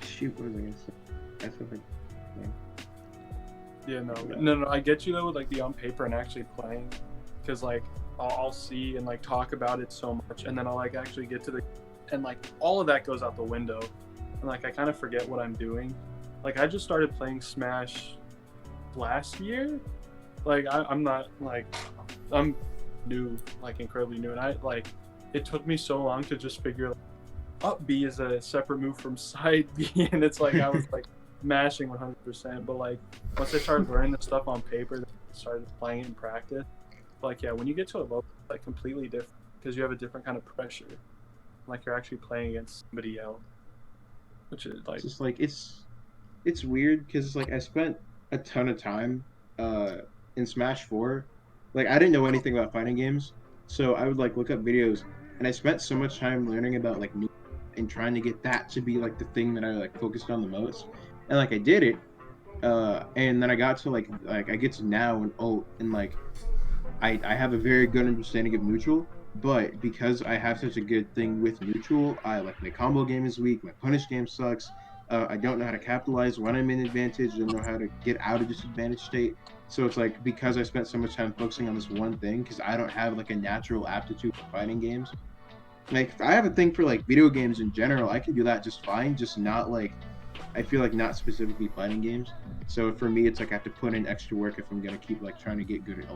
Shoot, what was I gonna say? That's what
Yeah, no, I get you though with like the on paper and actually playing, because like I'll see and like talk about it so much, and then I'll like actually get to the, and like all of that goes out the window, and like I kind of forget what I'm doing. Like I just started playing Smash last year. Like I'm not like, I'm new, like incredibly new, and I like it took me so long to just figure like, up B is a separate move from side B, and it's like I was like mashing 100%, but like once I started learning the stuff on paper, then I started playing it in practice. Like yeah, when you get to a level, it's like completely different, because you have a different kind of pressure, like you're actually playing against somebody else, which is like
it's just like it's weird, because it's like I spent a ton of time in Smash 4. Like I didn't know anything about fighting games, so I would like look up videos, and I spent so much time learning about like new and trying to get that to be like the thing that I like focused on the most, and like I did it, and then I got to like I get to now and ult, and like I have a very good understanding of neutral, but because I have such a good thing with neutral, I like my combo game is weak, my punish game sucks. I don't know how to capitalize when I'm in advantage. I don't know how to get out of disadvantage state. So it's like, because I spent so much time focusing on this one thing, because I don't have like a natural aptitude for fighting games. Like I have a thing for like video games in general. I can do that just fine, just not like, I feel like not specifically fighting games. So for me, it's like I have to put in extra work if I'm gonna keep like trying to get good at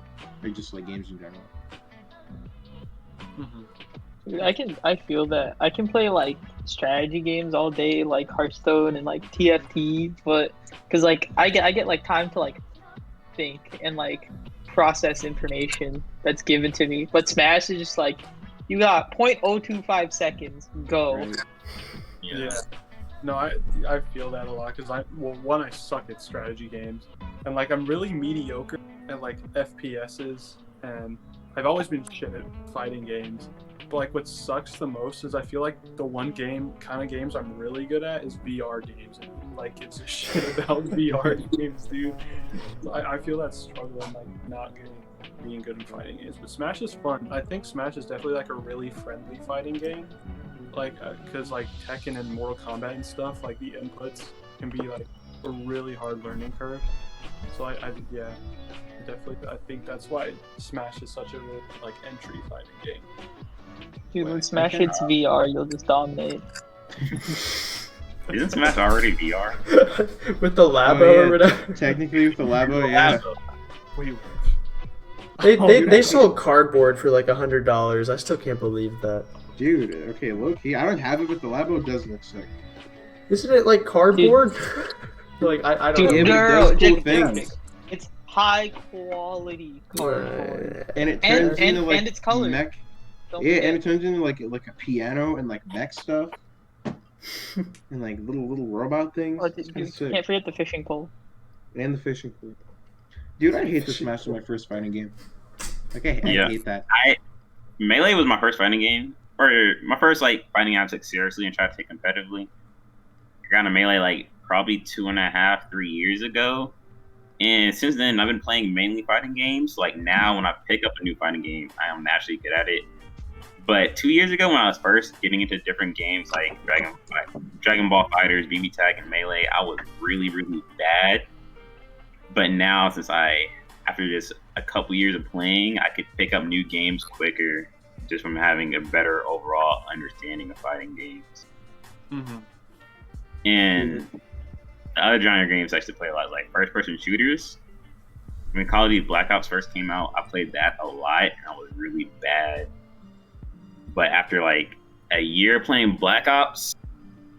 or just like games in general.
mm-hmm.
I feel that I can play like strategy games all day, like Hearthstone and like TFT, but because like I get like time to like think and like process information that's given to me. But Smash is just like you got 0.025 seconds, go.
Right.
Yeah. No, I feel that a lot, because one, I suck at strategy games, and like I'm really mediocre at like FPSs and I've always been shit at fighting games. But like, what sucks the most is I feel like the one kind of games I'm really good at is VR games. And like, gives a shit about VR games, dude. So I feel that struggle and like not being good in fighting games. But Smash is fun. I think Smash is definitely like a really friendly fighting game. Like, because like Tekken and Mortal Kombat and stuff, like the inputs can be like a really hard learning curve. So definitely, I think that's why Smash is such a really like entry fighting game.
Dude, when Smash hits VR, you'll just dominate.
Isn't Smash already VR?
With the Labo or whatever.
Technically with the Labo, yeah.
Wait.
They sold cardboard for like $100. I still can't believe that.
Dude, okay, low key. I don't have it, but the Labo does look sick.
Isn't it like cardboard? Like I don't
Dude,
know.
It does cool things.
It's high quality cardboard.
And it turns into like
and it's colored.
mech.
Don't
Yeah,
forget.
and it turns into like a piano and like mech stuff. And like little robot things.
Oh,
It's kinda
you
sick.
can't forget the fishing pole.
And the fishing pole. Dude, I hate the Smash in my first fighting game. Like I hate that.
Melee was my first fighting game, or my first like fighting game I took seriously and tried to take competitively. I got into Melee like probably 2.5, 3 years ago, and since then I've been playing mainly fighting games. Like now, when I pick up a new fighting game, I am naturally good at it. But 2 years ago, when I was first getting into different games like Dragon Ball Fighters, BB Tag, and Melee, I was really, really bad. But now, after just a couple years of playing, I could pick up new games quicker just from having a better overall understanding of fighting games.
Mm-hmm.
And the other genre games I used to play a lot, like first-person shooters. When Call of Duty Black Ops first came out, I played that a lot, and I was really bad. But after like a year playing Black Ops,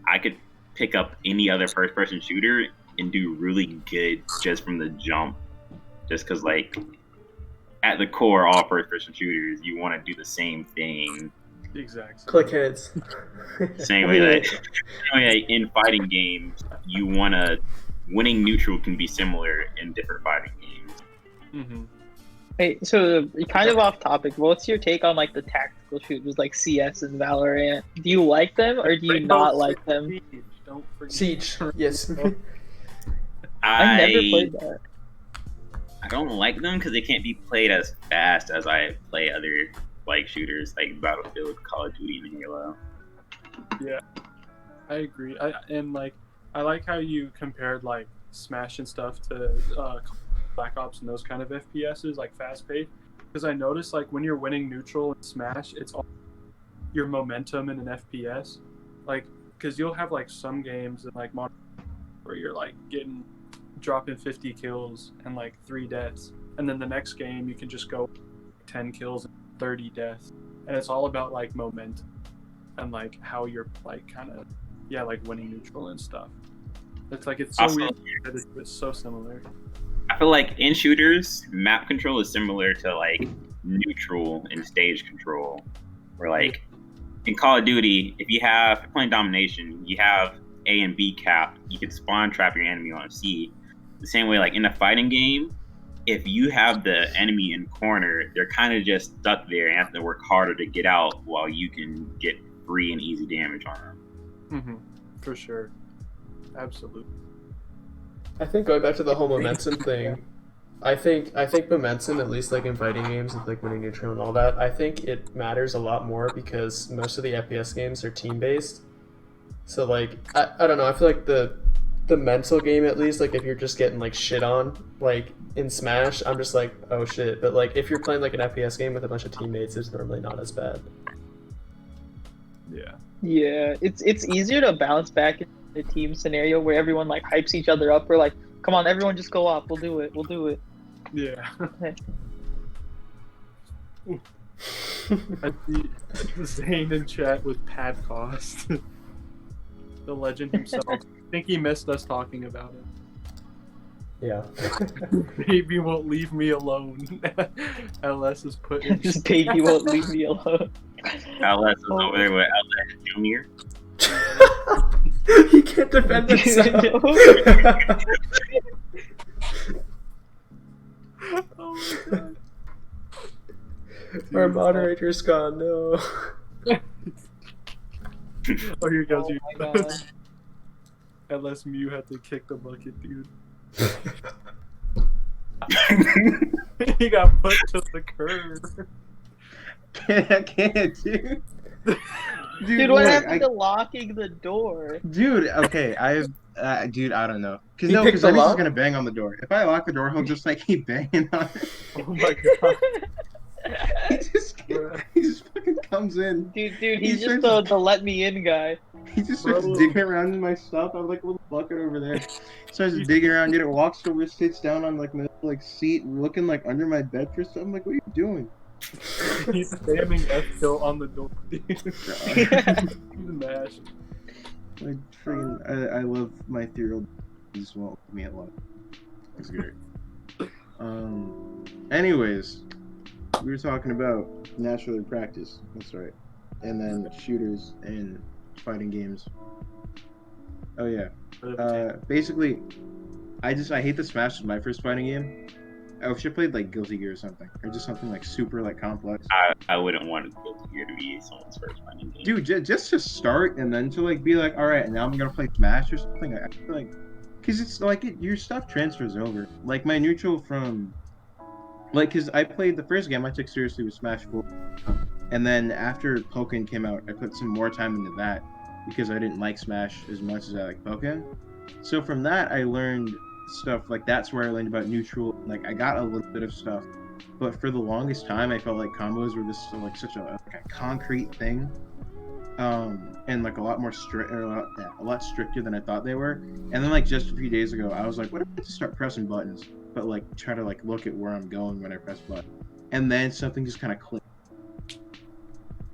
I could pick up any other first-person shooter and do really good just from the jump. Just because, like, at the core, all first-person shooters, you want to do the same thing.
Exactly.
Click heads.
Same way that in fighting games, you want to... Winning neutral can be similar in different fighting games.
Mm-hmm.
Hey, so kind of off topic. What's your take on like the tactical shooters like CS and Valorant? Do you like them or do you not like them?
Siege. Don't forget.
Siege. Yes.
I never played that.
I don't like them because they can't be played as fast as I play other like shooters like Battlefield, Call of Duty, and Halo.
Yeah, I agree. I like how you compared like Smash and stuff to Black Ops and those kind of FPSs, like fast paced. Because I noticed like when you're winning neutral in Smash, it's all your momentum in an FPS. Like, because you'll have like some games in like Modern where you're like dropping 50 kills and like 3 deaths, and then the next game you can just go 10 kills and 30 deaths, and it's all about like momentum and like how you're like kind of like winning neutral and stuff. It's like it's so
Also,
weird that it's so similar.
I feel like in shooters, map control is similar to like neutral and stage control. Where like in Call of Duty, if you're playing domination, you have A and B capped. You can spawn trap your enemy on C. The same way, like in a fighting game, if you have the enemy in corner, they're kind of just stuck there and have to work harder to get out while you can get free and easy damage on them.
Mm-hmm. For sure. Absolutely.
I think going back to the whole momentum thing, I think momentum, at least like in fighting games with like winning neutral and all that, I think it matters a lot more because most of the FPS games are team based. So like I don't know, I feel like the mental game, at least, like if you're just getting like shit on like in Smash, I'm just like, oh shit. But like if you're playing like an FPS game with a bunch of teammates, it's normally not as bad.
Yeah, it's easier to bounce back in a team scenario where everyone like hypes each other up. We're like, come on, everyone, just go up. We'll do it.
Yeah. I see Zane in chat with Pad Cost, the legend himself. I think he missed us talking about it.
Yeah.
Baby
won't leave me alone. LS is put in.
Just baby won't leave me alone.
LS is over there with LS Junior.
He can't defend himself.
Oh my god.
Our moderator's gone. No.
Oh, here goes
Oh
you.
my god.
Unless Mew had to kick the bucket, dude. He got put to the curb.
I can't, dude.
Dude, what
look,
happened to locking the door?
Dude, okay, dude, I don't know.
He
Because
picked
then
the
he's
lock?
just gonna bang on the door. If I lock the door, he'll just like keep banging on it.
Oh my god.
He just fucking comes in.
Dude,
He
he's just
starts-
the let me in guy.
He just starts
Bro.
digging around in my stuff. I have like a little bucket over there. Starts digging around, it walks over, sits down on like my like seat, looking like under my bed for something. I'm like, what are you doing?
He's spamming F kill on the door, dude. He's mashed.
Like freaking, I love my 3-year-old. He just won't leave me alone. It's great. Anyways, we were talking about naturally practice. That's right. And then shooters and fighting games. Oh yeah. Basically, I hate the Smash as my first fighting game. I wish I played like Guilty Gear or something, or just something like super like complex.
I wouldn't want Guilty Gear to be someone's first fighting game.
Dude, just to start and then to like be like, all right, now I'm gonna play Smash or something. I feel like, cause it's like your stuff transfers over. Like my neutral from, like, cause I played the first game I took seriously was Smash 4, and then after Pokken came out, I put some more time into that because I didn't like Smash as much as I like Pokken. So from that, I learned stuff like that's where I learned about neutral. Like I got a little bit of stuff, but for the longest time, I felt like combos were just like such a concrete thing, and like a lot more strict, or a lot stricter than I thought they were. And then like just a few days ago, I was like, what if I just start pressing buttons, but like try to like look at where I'm going when I press button, and then something just kind of clicked.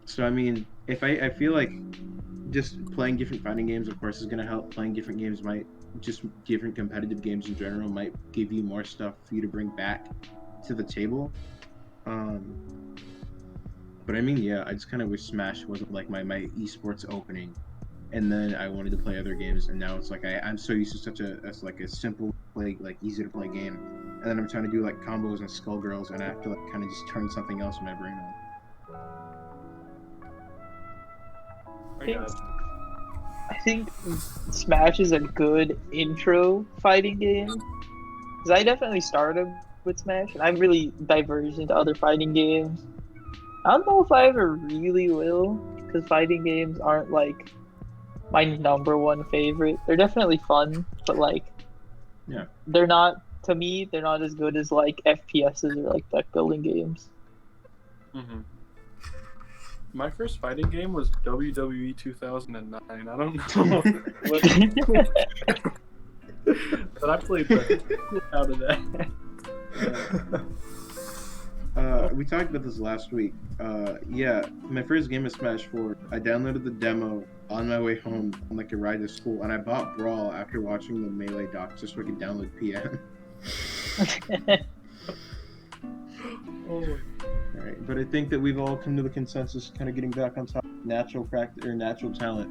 So I mean, if I feel like just playing different fighting games, of course, is gonna help. Playing different games might just different competitive games in general might give you more stuff for you to bring back to the table. But I mean, yeah, I just kind of wish Smash wasn't like my esports opening, and then I wanted to play other games, and now it's like I'm so used to such a simple play, like easy to play game, and then I'm trying to do like combos and Skullgirls, and I have to like kind of just turn something else in my brain on.
I think Smash is a good intro fighting game. Because I definitely started with Smash, and I've really diverged into other fighting games. I don't know if I ever really will, because fighting games aren't like my number one favorite. They're definitely fun, but like,
Yeah,
they're not, to me, they're not as good as like FPSs or like deck building games.
Mm-hmm. My first fighting game was WWE 2009. I don't know but I played the shit out of that.
We talked about this last week. Yeah, my first game was Smash 4. I downloaded the demo on my way home on like a ride to school, and I bought Brawl after watching the Melee doc just so I could download PM.
Oh.
Right, but I think that we've all come to the consensus, kind of getting back on top of natural practice or natural talent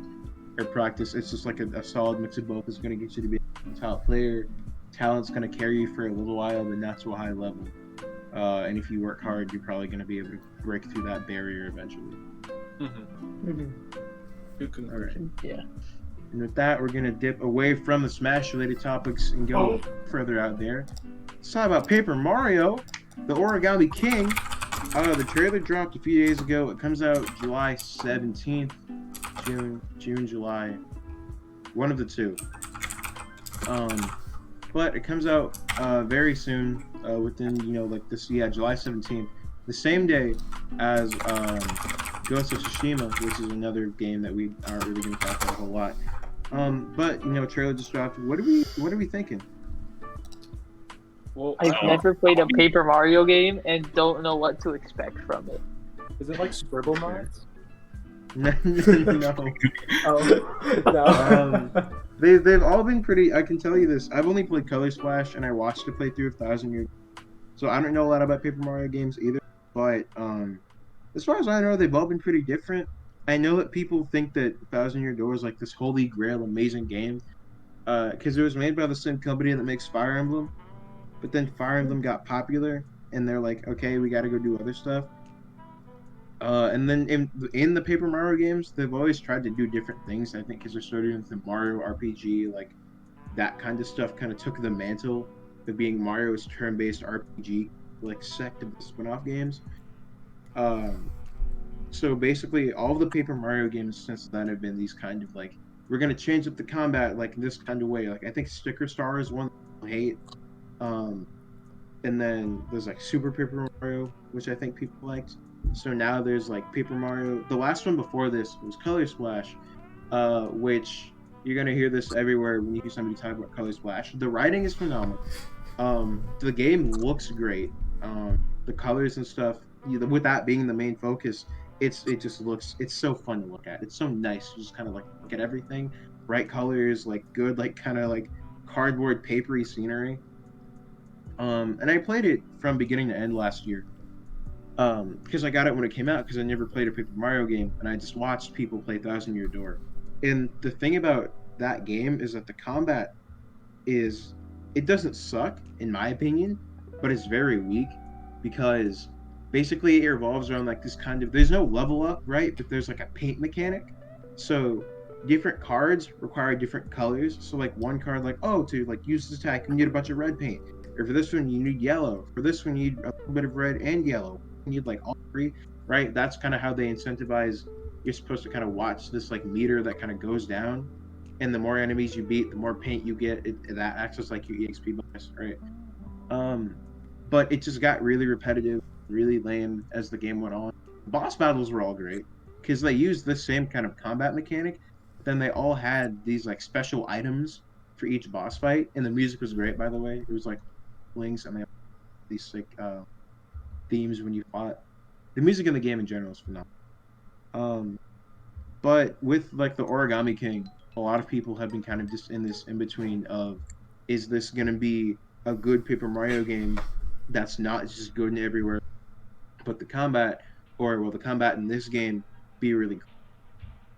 or practice. It's just like a solid mix of both is going to get you to be a top player. Talent's going to carry you for a little while, but not to a high level. And if you work hard, you're probably going to be able to break through that barrier eventually. All right.
Yeah.
And with that, we're going to dip away from the Smash-related topics and go further out there. Let's talk about Paper Mario, the Origami King. The trailer dropped a few days ago. It comes out July 17th. June, July. One of the two. But it comes out very soon, within, like this, July 17th. The same day as Ghost of Tsushima, which is another game that we aren't really going to talk about a whole lot. But, trailer just dropped. What are we thinking?
Well,
I've never played a Paper Mario game and don't know what to expect from it.
Is it like Scribble Knots?
No.
No.
They've all been pretty. I can tell you this. I've only played Color Splash, and I watched a playthrough of 1,000 Year, so I don't know a lot about Paper Mario games either. But as far as I know, they've all been pretty different. I know that people think that 1,000 Year Door is like this holy grail, amazing game, because it was made by the same company that makes Fire Emblem. But then Fire Emblem got popular, and they're like, okay, we got to go do other stuff. And then in the Paper Mario games, they've always tried to do different things. I think because they're starting with the Mario RPG, like that kind of stuff, kind of took the mantle of being Mario's turn-based RPG, like sect of the spin-off games. Um, so basically, all of the Paper Mario games since then have been these kind of like we're gonna change up the combat like in this kind of way. Like I think Sticker Star is one that people hate. Um, and then there's like Super Paper Mario, which I think people liked. So now there's like Paper Mario. The last one before this was Color Splash, which you're gonna hear this everywhere when you hear somebody talk about Color Splash. The writing is phenomenal. The game looks great. The colors and stuff, with that being the main focus, it just looks it's so fun to look at. It's so nice to just kind of like look at everything. Bright colors, like good, like kind of like cardboard papery scenery. And I played it from beginning to end last year. Because I got it when it came out because I never played a Paper Mario game, and I just watched people play Thousand Year Door. And the thing about that game is that the combat is it doesn't suck in my opinion, but it's very weak because basically it revolves around like this kind of there's no level up, right? But there's like a paint mechanic. So different cards require different colors. So like one card like, oh, to like use this attack, you can get a bunch of red paint. Or for this one you need yellow. For this one you need a little bit of red and yellow. You need like all three, right? That's kind of how they incentivize you're supposed to kind of watch this like meter that kind of goes down, and the more enemies you beat, the more paint you get. That acts as like your EXP bonus, right? Um, but it just got really repetitive, really lame as the game went on. Boss battles were all great because they used the same kind of combat mechanic. But then they all had these like special items for each boss fight, and the music was great. By the way, it was like links, and they had these sick themes when you fought. The music in the game in general is phenomenal. Um, but with like the Origami King, a lot of people have been kind of just in this in between of, is this gonna be a good Paper Mario game that's not just good in everywhere, but the combat, or will the combat in this game be really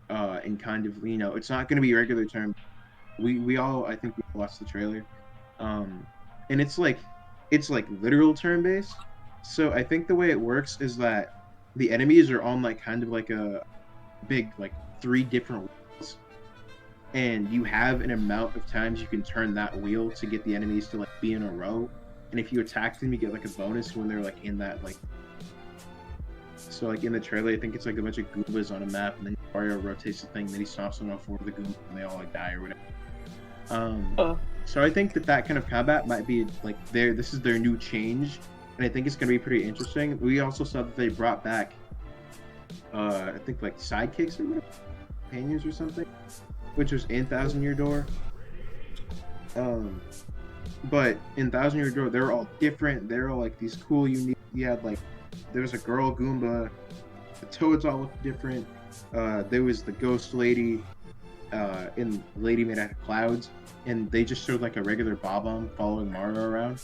and kind of it's not gonna be regular term. We all I think we watched the trailer, um, and it's like literal turn based. So I think the way it works is that the enemies are on like kind of like a big like three different wheels, and you have an amount of times you can turn that wheel to get the enemies to like be in a row. And if you attack them, you get like a bonus when they're like in that like. So like in the trailer, I think it's like a bunch of Goombas on a map, and then Mario rotates the thing, then he stomps on all four of the Goombas, and they all like die or whatever. So I think that kind of combat might be like this is their new change, and I think it's gonna be pretty interesting. We also saw that they brought back, I think like sidekicks or whatever, companions or something, which was in Thousand Year Door. But in Thousand Year Door, they're all different. They're all like these cool, unique. You had like there was a girl Goomba. The Toads all looked different. There was the Ghost Lady, and Lady made out of clouds, and they just showed like a regular Bob-omb following Mario around.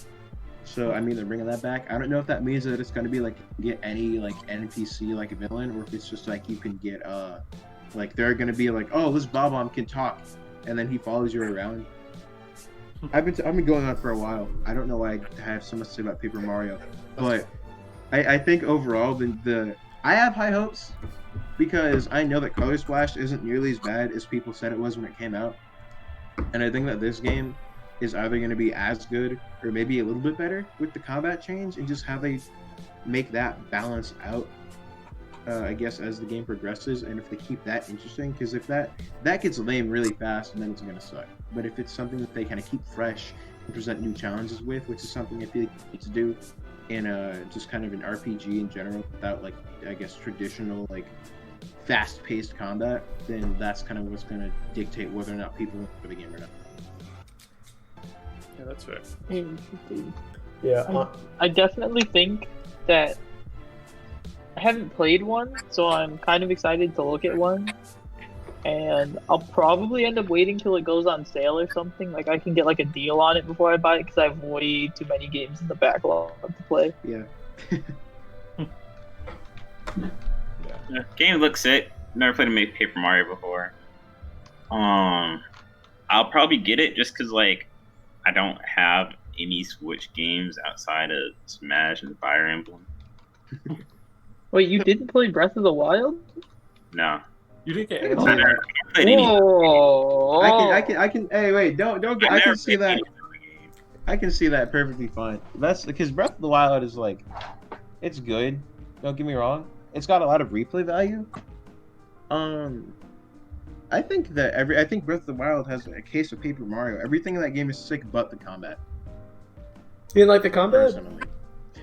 So I mean, they're bringing that back. I don't know if that means that it's going to be like get any like NPC like a villain, or if it's just like you can get like they're going to be like, oh, this Bob-omb can talk, and then he follows you around. I've been going on for a while. I don't know why I have so much to say about Paper Mario, but I think overall I have high hopes because I know that Color Splash isn't nearly as bad as people said it was when it came out, and I think that this game is either going to be as good or maybe a little bit better with the combat change and just how they make that balance out. I guess as the game progresses, and if they keep that interesting, because if that gets lame really fast, then it's gonna suck. But if it's something that they kind of keep fresh and present new challenges with, which is something I feel like you need to do in just kind of an RPG in general, without like I guess traditional like fast-paced combat, then that's kind of what's gonna dictate whether or not people want for the game or not.
Yeah, that's fair.
Yeah,
I definitely think that I haven't played one, so I'm kind of excited to look at one. And I'll probably end up waiting till it goes on sale or something. Like I can get like a deal on it before I buy it because I have way too many games in the backlog to play.
Yeah.
Yeah, game looks sick. Never played a Paper Mario before. I'll probably get it just because like I don't have any Switch games outside of Smash and Fire Emblem.
Wait, you didn't play Breath of the Wild?
No.
You didn't get
I
I
any.
never played any.
Whoa!
I can. Hey, wait, don't.
I
I
never
can see
played
that.
any.
I can see that perfectly fine. That's because Breath of the Wild is like, it's good. Don't get me wrong. It's got a lot of replay value. I think I think Breath of the Wild has a case of Paper Mario. Everything in that game is sick, but the combat.
You didn't like the combat?
Personally,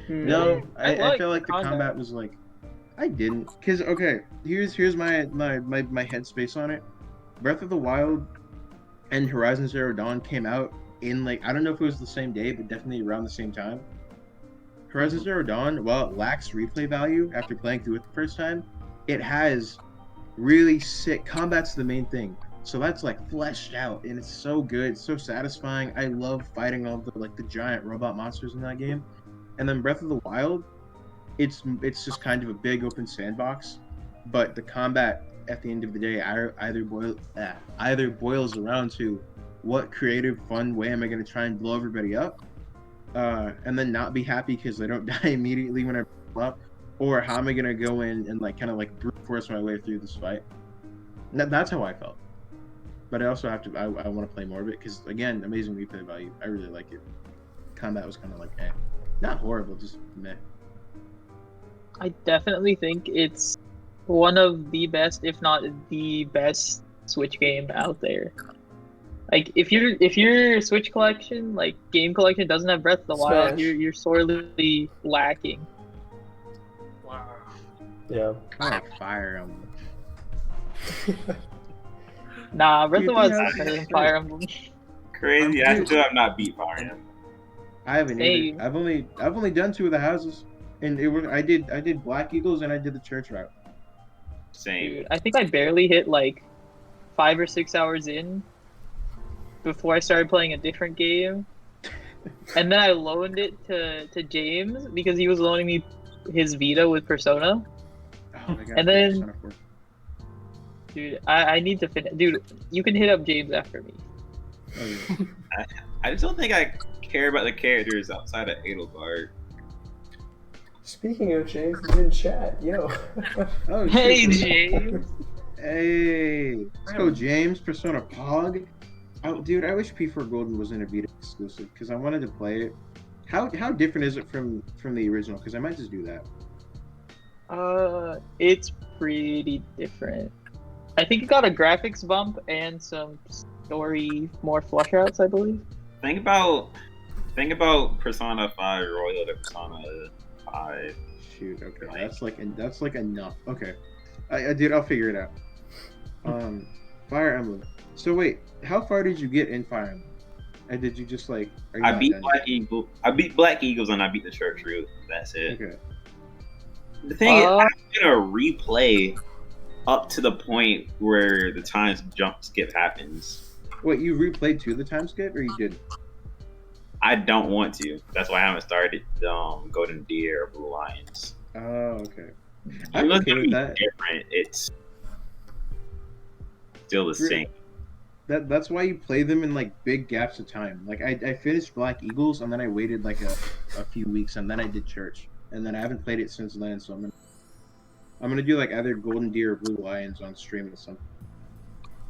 Hmm.
no,
I
I
like
feel like
the
the combat
combat.
was like, I didn't, cause okay, here's my headspace on it. Breath of the Wild and Horizon Zero Dawn came out in like, I don't know if it was the same day, but definitely around the same time. Horizon Zero Dawn, while it lacks replay value after playing through it the first time, it has really sick combat's the main thing. So that's like fleshed out and it's so good, so satisfying. I love fighting all the giant robot monsters in that game. And then Breath of the Wild, it's just kind of a big open sandbox, but the combat at the end of the day either boils around to what creative fun way am I going to try and blow everybody up, and then not be happy because they don't die immediately when I blow up, or how am I going to go in and like kind of like brute force my way through this fight. And that's how I felt. But I also have to I want to play more of it because again, amazing replay value. I really like it. Combat was kind of like not horrible, just meh.
I definitely think it's one of the best, if not the best, Switch game out there. Like if your Switch collection, like game collection, doesn't have Breath of the Wild,
Smash.
you're sorely lacking.
Wow.
Yeah.
I like Fire Emblem.
Nah, Breath of
Dude,
the Wild is
yeah,
better than
it's
Fire Emblem.
Crazy. I still have not beat Fire Emblem.
I haven't
Same.
either. I've only done 2 of the houses, and I did Black Eagles and I did the church route.
Same.
Dude, I think I barely hit like 5 or 6 hours in before I started playing a different game. And then I loaned it to James because he was loaning me his Vita with Persona.
Oh my god!
And then-
Persona 4.
Dude, I need to finish. Dude, you can hit up James after me.
Oh, yeah.
I just don't think I care about the characters outside of Edelgard.
Speaking of James, he's in chat. Yo.
Oh,
Hey,
shit.
James.
Hey, let's go, James. Persona Pog. Oh, dude, I wish P4 Golden wasn't a Vita exclusive because I wanted to play it. How different is it from the original? Because I might just do that.
It's pretty different. I think it got a graphics bump and some story more flush outs, I believe.
Think about Persona 5 Royal to Persona 5.
Shoot, okay, that's like enough. Okay, dude, I'll figure it out. Fire Emblem. So wait, how far did you get in Fire Emblem? And did you just like? Are you
I
not
beat
done
Black Eagle. I beat Black Eagles and I beat the Church Route. That's
yet?
it.
Okay.
The thing is, I'm gonna replay up to the point where the time jump skip happens.
Wait, you replayed to the time skip, or you didn't?
I don't want to. That's why I haven't started Golden Deer or Blue Lions.
Oh, okay. I'm
Even though it's
okay
gonna
with
be
that.
different, it's still the
Really?
same.
That's why you play them in like big gaps of time. Like I finished Black Eagles and then I waited like a few weeks and then I did Church and then I haven't played it since then. So I'm gonna do like either Golden Deer or Blue Lions on stream or something.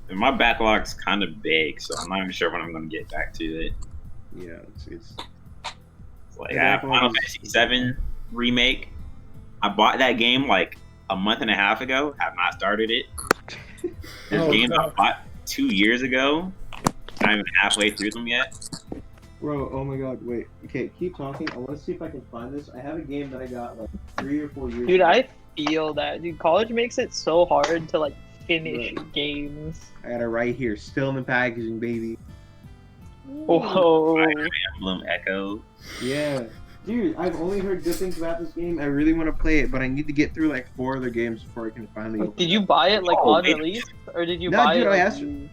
And my backlog's kind of big, so I'm not even sure when I'm gonna get back to it.
Yeah, it's
Like
The
I have
backlog
Final
is-
Fantasy 7 remake. I bought that game like a month and a half ago. Have not started it. There's
Oh,
games I
God.
bought 2 years ago. Not even halfway through them yet.
Bro, oh my god, wait. Okay, keep talking. I want to see if I can find this. I have a game that I got like 3 or 4 years
Dude,
ago.
I feel that. Dude, college makes it so hard to like finish
Right.
games.
I got it right here. Still in the packaging, baby.
Whoa.
Emblem Echo.
Yeah. Dude, I've only heard good things about this game. I really want to play it, but I need to get through like 4 other games before I can finally open
Did
it.
you buy it like
Oh,
on
wait.
release, or did you
No,
buy
dude,
it?
I
Like,
asked you.
you-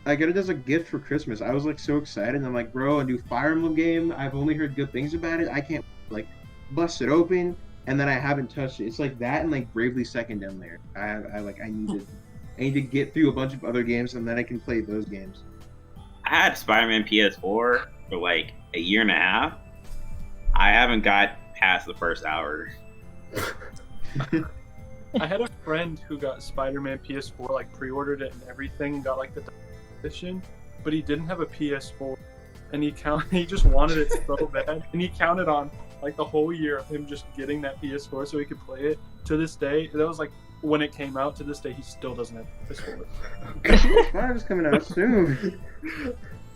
I got it as a gift for Christmas. I was like so excited. And I'm like, bro, a new Fire Emblem game. I've only heard good things about it. I can't like bust it open, and then I haven't touched it. It's like that and like Bravely Second down there. I need to get through a bunch of other games, and then I can play those games.
I had Spider-Man PS4 for like a year and a half. I haven't got past the first hour.
I had a friend who got Spider-Man PS4, like pre-ordered it and everything, and got like the edition, but he didn't have a PS4, and he just wanted it so bad, and he counted on like the whole year of him just getting that PS4 so he could play it. To this day, that was like when it came out. To this day, he still doesn't have a PS4.
PS5 is coming out soon.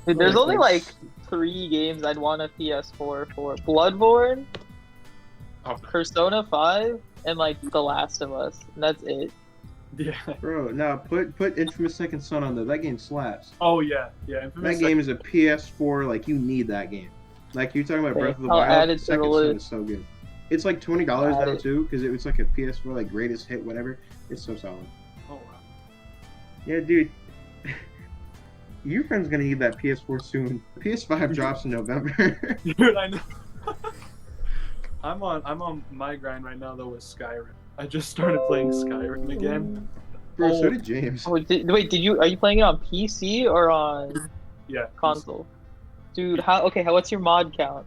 Dude, there's only like 3 games I'd want a PS4 for: Bloodborne,
Oh,
Persona 5, and like The Last of Us. And that's it.
yeah.
Bro, now put Infamous Second Son on there. That game slaps.
Oh yeah.
That
Infamous
game is a PS4. Like you need that game. Like you're talking about
Okay,
Breath of the
I'll add
Wild.
it to the
Second Son
list.
is so good. It's like $20
Add
now
it.
too, because it was like a PS4 like greatest hit, whatever. It's so solid.
Oh wow.
Yeah, dude. Your friend's gonna need that PS4 soon. PS5 drops in November.
Dude, I know. I'm on my grind right now though with Skyrim. I just started playing Skyrim again.
Bro, so did James.
Oh, are you playing it on PC or on
Yeah.
console? Dude, what's your mod count?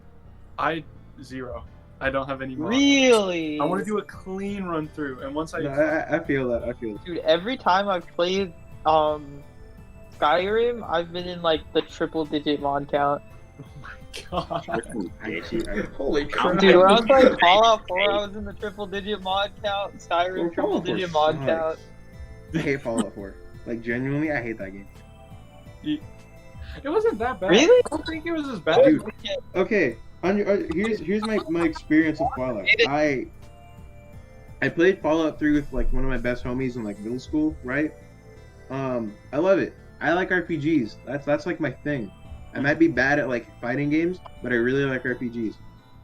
0. I don't have any mods.
Really?
I want to do a clean run through, and once I
No, I feel that. I feel it.
Dude, every time I've played Skyrim, I've been in like the triple-digit mod count.
God.
Holy crap.
Dude, when I was playing Fallout 4, I was in the triple-digit mod count.
Bro,
Skyrim,
Fallout 4
triple-digit mod
sucks.
count.
I hate Fallout 4. Like genuinely, I hate that game.
It wasn't that bad.
Really?
I don't think it was as bad.
Dude. Okay, here's my experience with Fallout. I played Fallout 3 with like one of my best homies in like middle school, right? I love it. I like RPGs. That's like my thing. I might be bad at like fighting games, but I really like RPGs.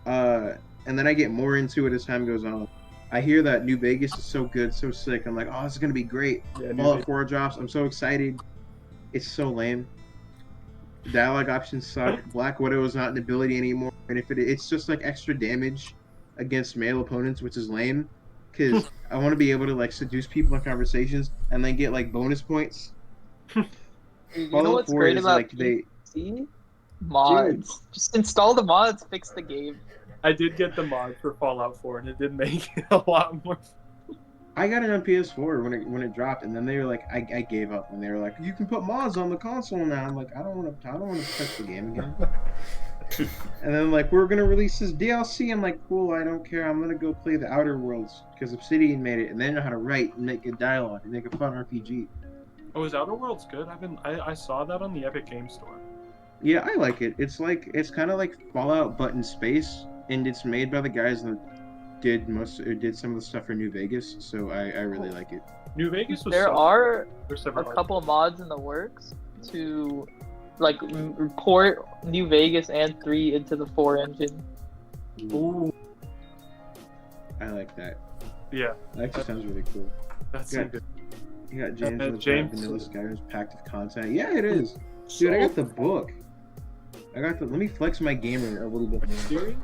And then I get more into it as time goes on. I hear that New Vegas is so good, so sick. I'm like, oh, this is gonna be great.
Yeah,
Fallout 4 drops. I'm so excited. It's so lame. Dialogue options suck. Black Widow is not an ability anymore, and if it's just like extra damage against male opponents, which is lame. Because I want to be able to like seduce people in conversations and then get like bonus points.
Dude, you know
Fallout
what's
4
great
is
about
like they.
PC? Mods. Just install the mods, fix the game.
I did get the mod for Fallout 4, and it did make it a lot more.
I got it on PS4 when it dropped, and then they were like, I gave up, and they were like, you can put mods on the console now. I'm like, I don't want to touch the game again. And then like, we're gonna release this DLC. I'm like, cool, I don't care. I'm gonna go play the Outer Worlds because Obsidian made it, and they know how to write and make good dialogue and make a fun RPG.
Oh, is Outer Worlds good? I saw that on the Epic Games Store.
Yeah, I like it. It's kind of like Fallout but in space, and it's made by the guys that did some of the stuff for New Vegas, so I really like it.
New Vegas was.
There
so
are
There's
a
several
couple mods in the works to like port New Vegas and 3 into the 4 engine.
Ooh,
I like that.
yeah,
That actually sounds really cool.
that's
Yeah.
so good.
You got James with
James-
Vanilla Skyrim's packed of content. Yeah, it is. Dude, I got the book. Let me flex my gamer a little bit more.
Serious?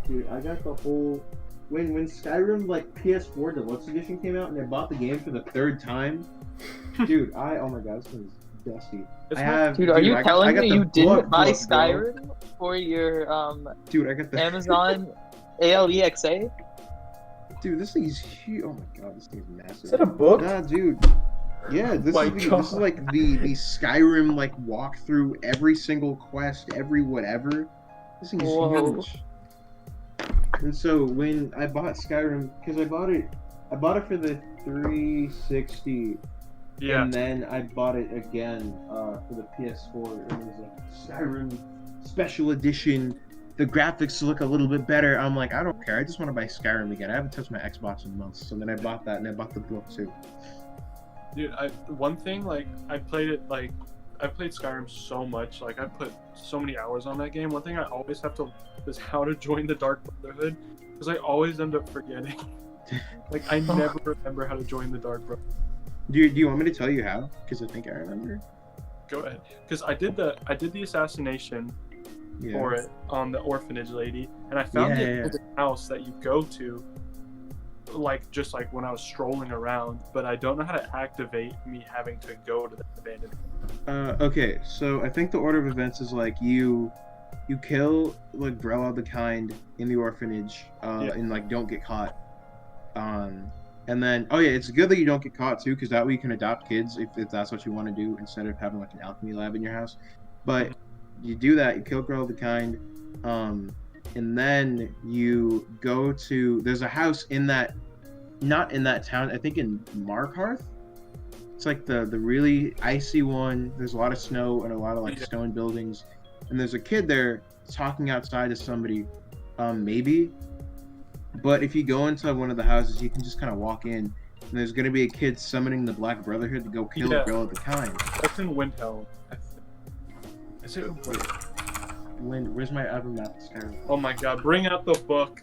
Dude, I got the whole. When Skyrim like PS4 Deluxe Edition came out and I bought the game for the 3rd time, dude, oh my god, this thing is dusty.
It's
I
not-
have.
Dude, are you
I
telling
got
me
the
you didn't
book,
buy
bro.
Skyrim for your
Dude, I got the
Amazon ALEXA?
Dude, this thing is huge. Oh my god, this thing is massive.
Is that a book?
Nah, dude. Yeah, this
My
is
God.
like the Skyrim like walkthrough, every single quest, every whatever. This thing is
Whoa.
huge. And so when I bought Skyrim, because I bought it for the 360,
Yeah.
and then I bought it again for the PS4. It was like Skyrim Special Edition. The graphics look a little bit better. I'm like, I don't care. I just want to buy Skyrim again. I haven't touched my Xbox in months. So then I bought that, and I bought the book too.
Dude, one thing, like, I played Skyrim so much, like, I put so many hours on that game. One thing I always have to is how to join the Dark Brotherhood, because I always end up forgetting. Like, I never remember how to join the Dark Brotherhood.
Do you want me to tell you how? Because I think I remember.
Go ahead, because I did the assassination
Yeah.
for it on the orphanage lady, and I found
Yeah,
it
yeah.
in the house that you go to, like, just like when I was strolling around, but I don't know how to activate me having to go to the abandoned.
Okay, so I think the order of events is like you kill like Grella the Kind in the orphanage,
Yeah.
and like don't get caught. And then, oh yeah, it's good that you don't get caught too, because that way you can adopt kids if that's what you want to do instead of having like an alchemy lab in your house. But you do that, you kill Girl of the Kind, and then you go to, there's a house in that, not in that town, I think in Markarth. It's like the really icy one. There's a lot of snow and a lot of like stone buildings, and there's a kid there talking outside to somebody, maybe. But if you go into one of the houses, you can just kind of walk in, and there's gonna be a kid summoning the Black Brotherhood to go kill Girl of the Kind.
That's in Windhelm. Is it?
Where's my album map?
Oh my god! Bring out the book,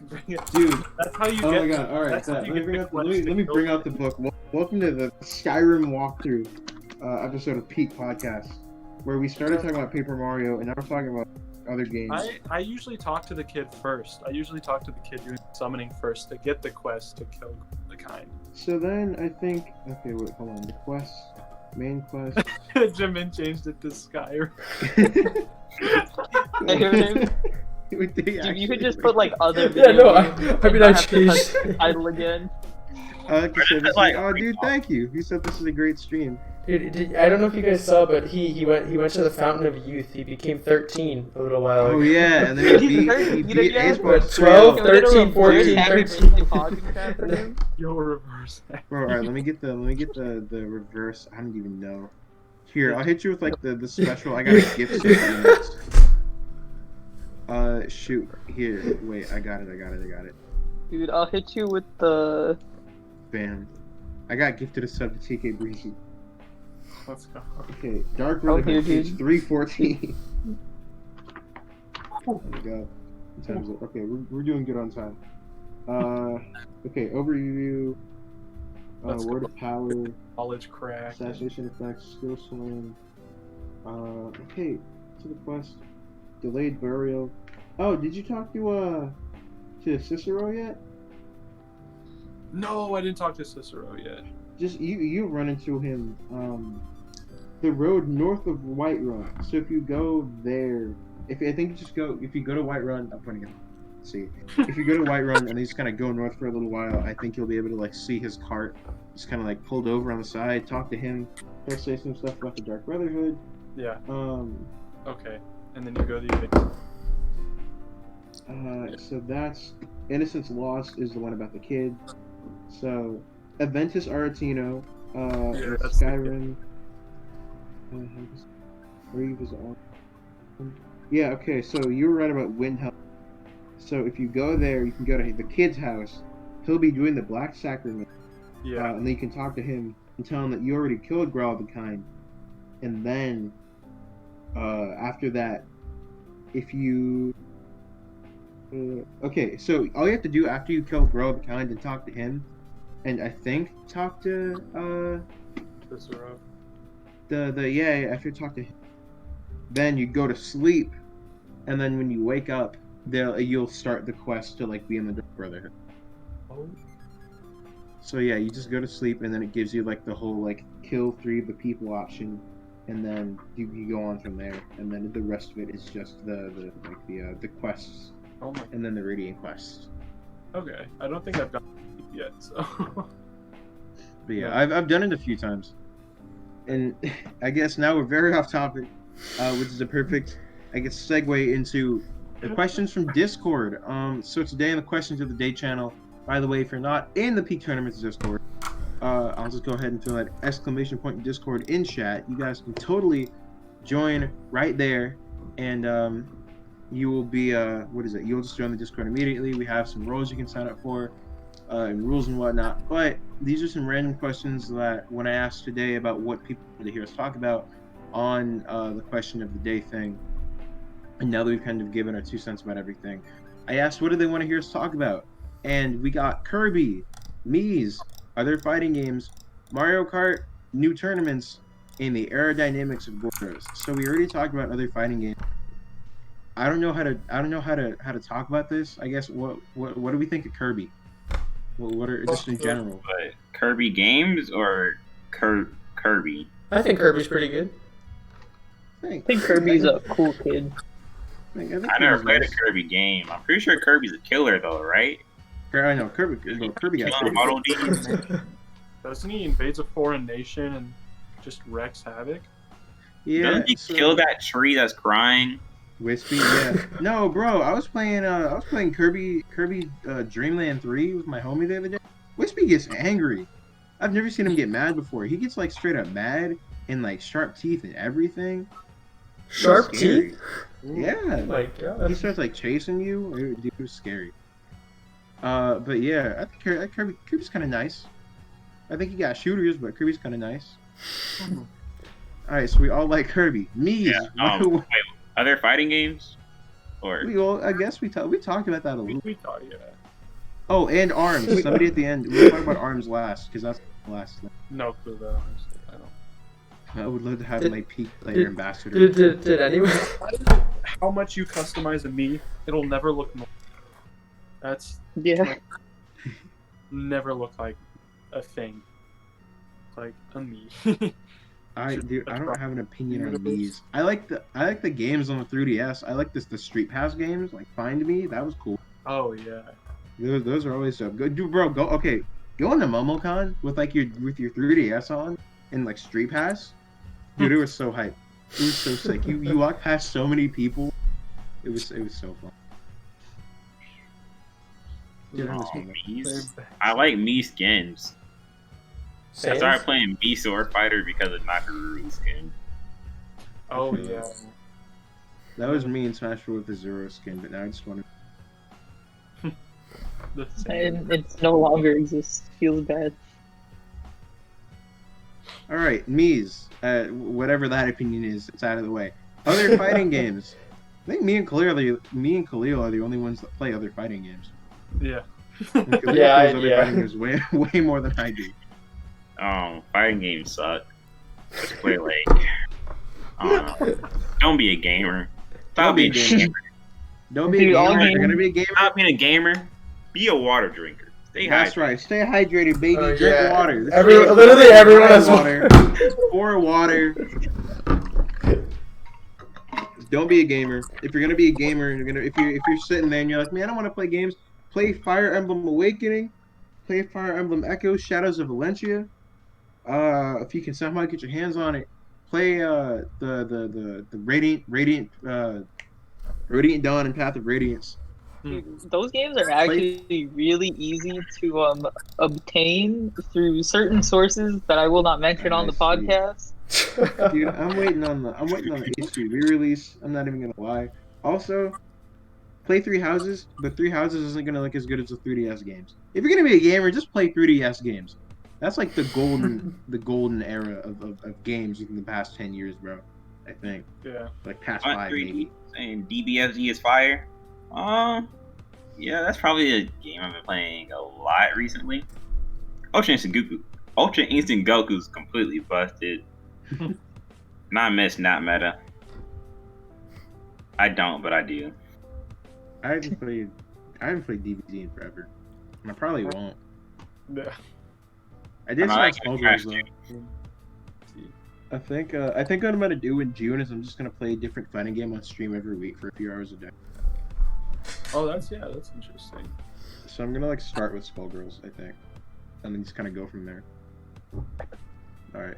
dude.
That's how you
Oh
get.
my god! All right, let me bring out the book. Welcome to the Skyrim walkthrough episode of Peak Podcast, where we started talking about Paper Mario, and now we're talking about other games.
I usually talk to the kid first. I usually talk to the kid doing summoning first to get the quest to kill the kind.
So then I think, okay, wait, hold on. The quest, main quest.
Jimin changed it to Skyrim.
I heard him.
Dude,
You could just put like other.
Yeah, no, I
videos
mean,
and
I
not have to touch
changed.
the title again.
I like to say this, like, oh, dude, thank you. He said this is a great stream.
Dude, I don't know if you guys saw, but he went to the Fountain of Youth. He became 13 a little while ago.
Oh yeah, and then he beat
Yeah.
Xbox
12,
Can we get a
13, 14,
reverse happy
13.
birthday podcast for him?
Yo, reverse.
Bro, alright, let me get the reverse. I don't even know. Here, I'll hit you with like the special. I got a gift certificate. Shoot. Here, wait, I got it.
Dude, I'll hit you with the.
Bam. I got gifted a sub to TK Breezy.
Let's go.
Okay, Dark
Oh,
Brotherhood,
here,
page
dude.
314. Oh my god. What time is it? Okay, we're doing good on time. Okay, overview.
Let's
Word
go.
of power.
College crack.
Assassination effects, skill slam. Okay, to the quest. Delayed burial. Oh, did you talk to Cicero yet?
No, I didn't talk to Cicero yet.
Just you run into him. The road north of Whiterun. So if you go there, if you go to Whiterun, I'm pointing it. See, if you go to Whiterun and just kind of go north for a little while, I think you'll be able to like see his cart. Just kind of like pulled over on the side, talk to him, he'll say some stuff about the Dark Brotherhood.
Yeah. Okay. And then you go to the.
So that's Innocence Lost is the one about the kid. So Aventus Aretino,
Yeah, that's
Skyrim. Reeve is on. Yeah. Okay. So you were right about Windhelm. So if you go there, you can go to the kid's house. He'll be doing the Black Sacrament.
Yeah.
And then you can talk to him and tell him that you already killed Grawl the Kind. And then, after that, if you... okay, so all you have to do after you kill Grawl the Kind and talk to him, and I think talk to,
Cicero.
after you talk to him, then you go to sleep, and then when you wake up, you'll start the quest to, like, be in the Dark Brotherhood.
Oh.
So yeah, you just go to sleep, and then it gives you like the whole like kill 3 of the people option, and then you go on from there, and then the rest of it is just the quests,
Oh my.
and then the Radiant quests.
Okay. I don't think I've done it yet. So.
But yeah, I've done it a few times, and I guess now we're very off topic, which is a perfect, I guess, segue into the questions from Discord. So today in the questions of the day channel. By the way, if you're not in the Peak Tournaments Discord, I'll just go ahead and throw that exclamation point in Discord in chat. You guys can totally join right there, and you will be, you'll just join the Discord immediately. We have some roles you can sign up for, and rules and whatnot. But these are some random questions that when I asked today about what people want to hear us talk about on the question of the day thing, and now that we've kind of given our 2 cents about everything, I asked what do they want to hear us talk about? And we got Kirby, Mies, other fighting games, Mario Kart, new tournaments, and the aerodynamics of Goros. So we already talked about other fighting games. I don't know how to talk about this. I guess what do we think of Kirby? What are just in general?
But Kirby games or Kirby?
I think Kirby's pretty good.
I think Kirby's a cool kid.
I never played a Kirby game. I'm pretty sure Kirby's a killer though, right?
I know Kirby got
Killing Auto Demons.
Doesn't he invades a foreign nation and just wreaks havoc?
Yeah.
Doesn't he kill that tree that's crying?
Wispy, yeah. No, bro, I was playing Kirby Dreamland 3 with my homie the other day. Wispy gets angry. I've never seen him get mad before. He gets like straight up mad and like sharp teeth and everything.
Sharp
Scary.
teeth?
Yeah.
Oh my god.
He starts like chasing you. It was scary. But yeah, I think Kirby's kind of nice. I think he got shooters, but Kirby's kind of nice. All right, so we all like Kirby. Me.
Yeah. Wait, other fighting games? Or
I guess we talked about that a little.
We thought, yeah.
Oh, and ARMS. Somebody at the end. We'll talk about ARMS last because that's the last thing.
No clue though. Honestly, I don't.
I would love to have my peak player ambassador.
Did anyone?
How much you customize a me, it'll never look normal. That's
Yeah.
never look like a thing. Like a me.
I don't have an opinion on these. I like the games on the 3DS. I like the Street Pass games, like Find Me. That was cool.
Oh yeah.
Those are always dope. Go into MomoCon with your 3DS on and like Street Pass. Dude, it was so hype. It was so sick. You walk past so many people. It was so fun. Dude, I miss Momo.
Mies. I like Mii skins. I started playing Mii Sword Fighter because of Nakaruru skin.
Oh yeah.
That was me in Smash Bros. With the Zero skin, but now I just want to.
And it no longer exists. Feels bad.
All right, Mies. Whatever that opinion is, it's out of the way. Other fighting games. I think me and Khalil are the only ones that play other fighting games.
Yeah.
Khalil plays other fighting games way more than I do.
Fighting games suck. Just play like, don't be a gamer. Stop being a gamer.
Don't be a gamer. If you're gonna be a gamer,
stop being a gamer. Be a water drinker. Stay
That's
hydrated.
right. Stay hydrated, baby. Drink
yeah.
water.
Literally everyone has water.
Pour water. Don't be a gamer. If you're gonna be a gamer, if you're sitting there and you're like, man, I don't want to play games. Play Fire Emblem Awakening. Play Fire Emblem Echoes, Shadows of Valencia. If you can somehow get your hands on it, play the Radiant Dawn and Path of Radiance.
Those games are actually really easy to obtain through certain sources that I will not mention on the podcast.
Dude, I'm waiting on the HD re-release. I'm not even gonna lie. Also, play Three Houses, but Three Houses isn't gonna look as good as the 3DS games. If you're gonna be a gamer, just play 3DS games. That's like the golden era of games in the past 10 years, bro. I think.
Yeah.
Like past 5 maybe.
Saying DBFZ is fire. Yeah, that's probably a game I've been playing a lot recently. Ultra Instant Goku's completely busted. Not meta. I don't, but I do.
I haven't played DBZ in forever. And I probably won't.
Yeah.
I did
like
start Skullgirls though. I think what I'm gonna do in June is I'm just gonna play a different fighting game on stream every week for a few hours a day.
Oh, that's interesting.
So I'm gonna like start with Skullgirls, I think, and then just kind of go from there. All right,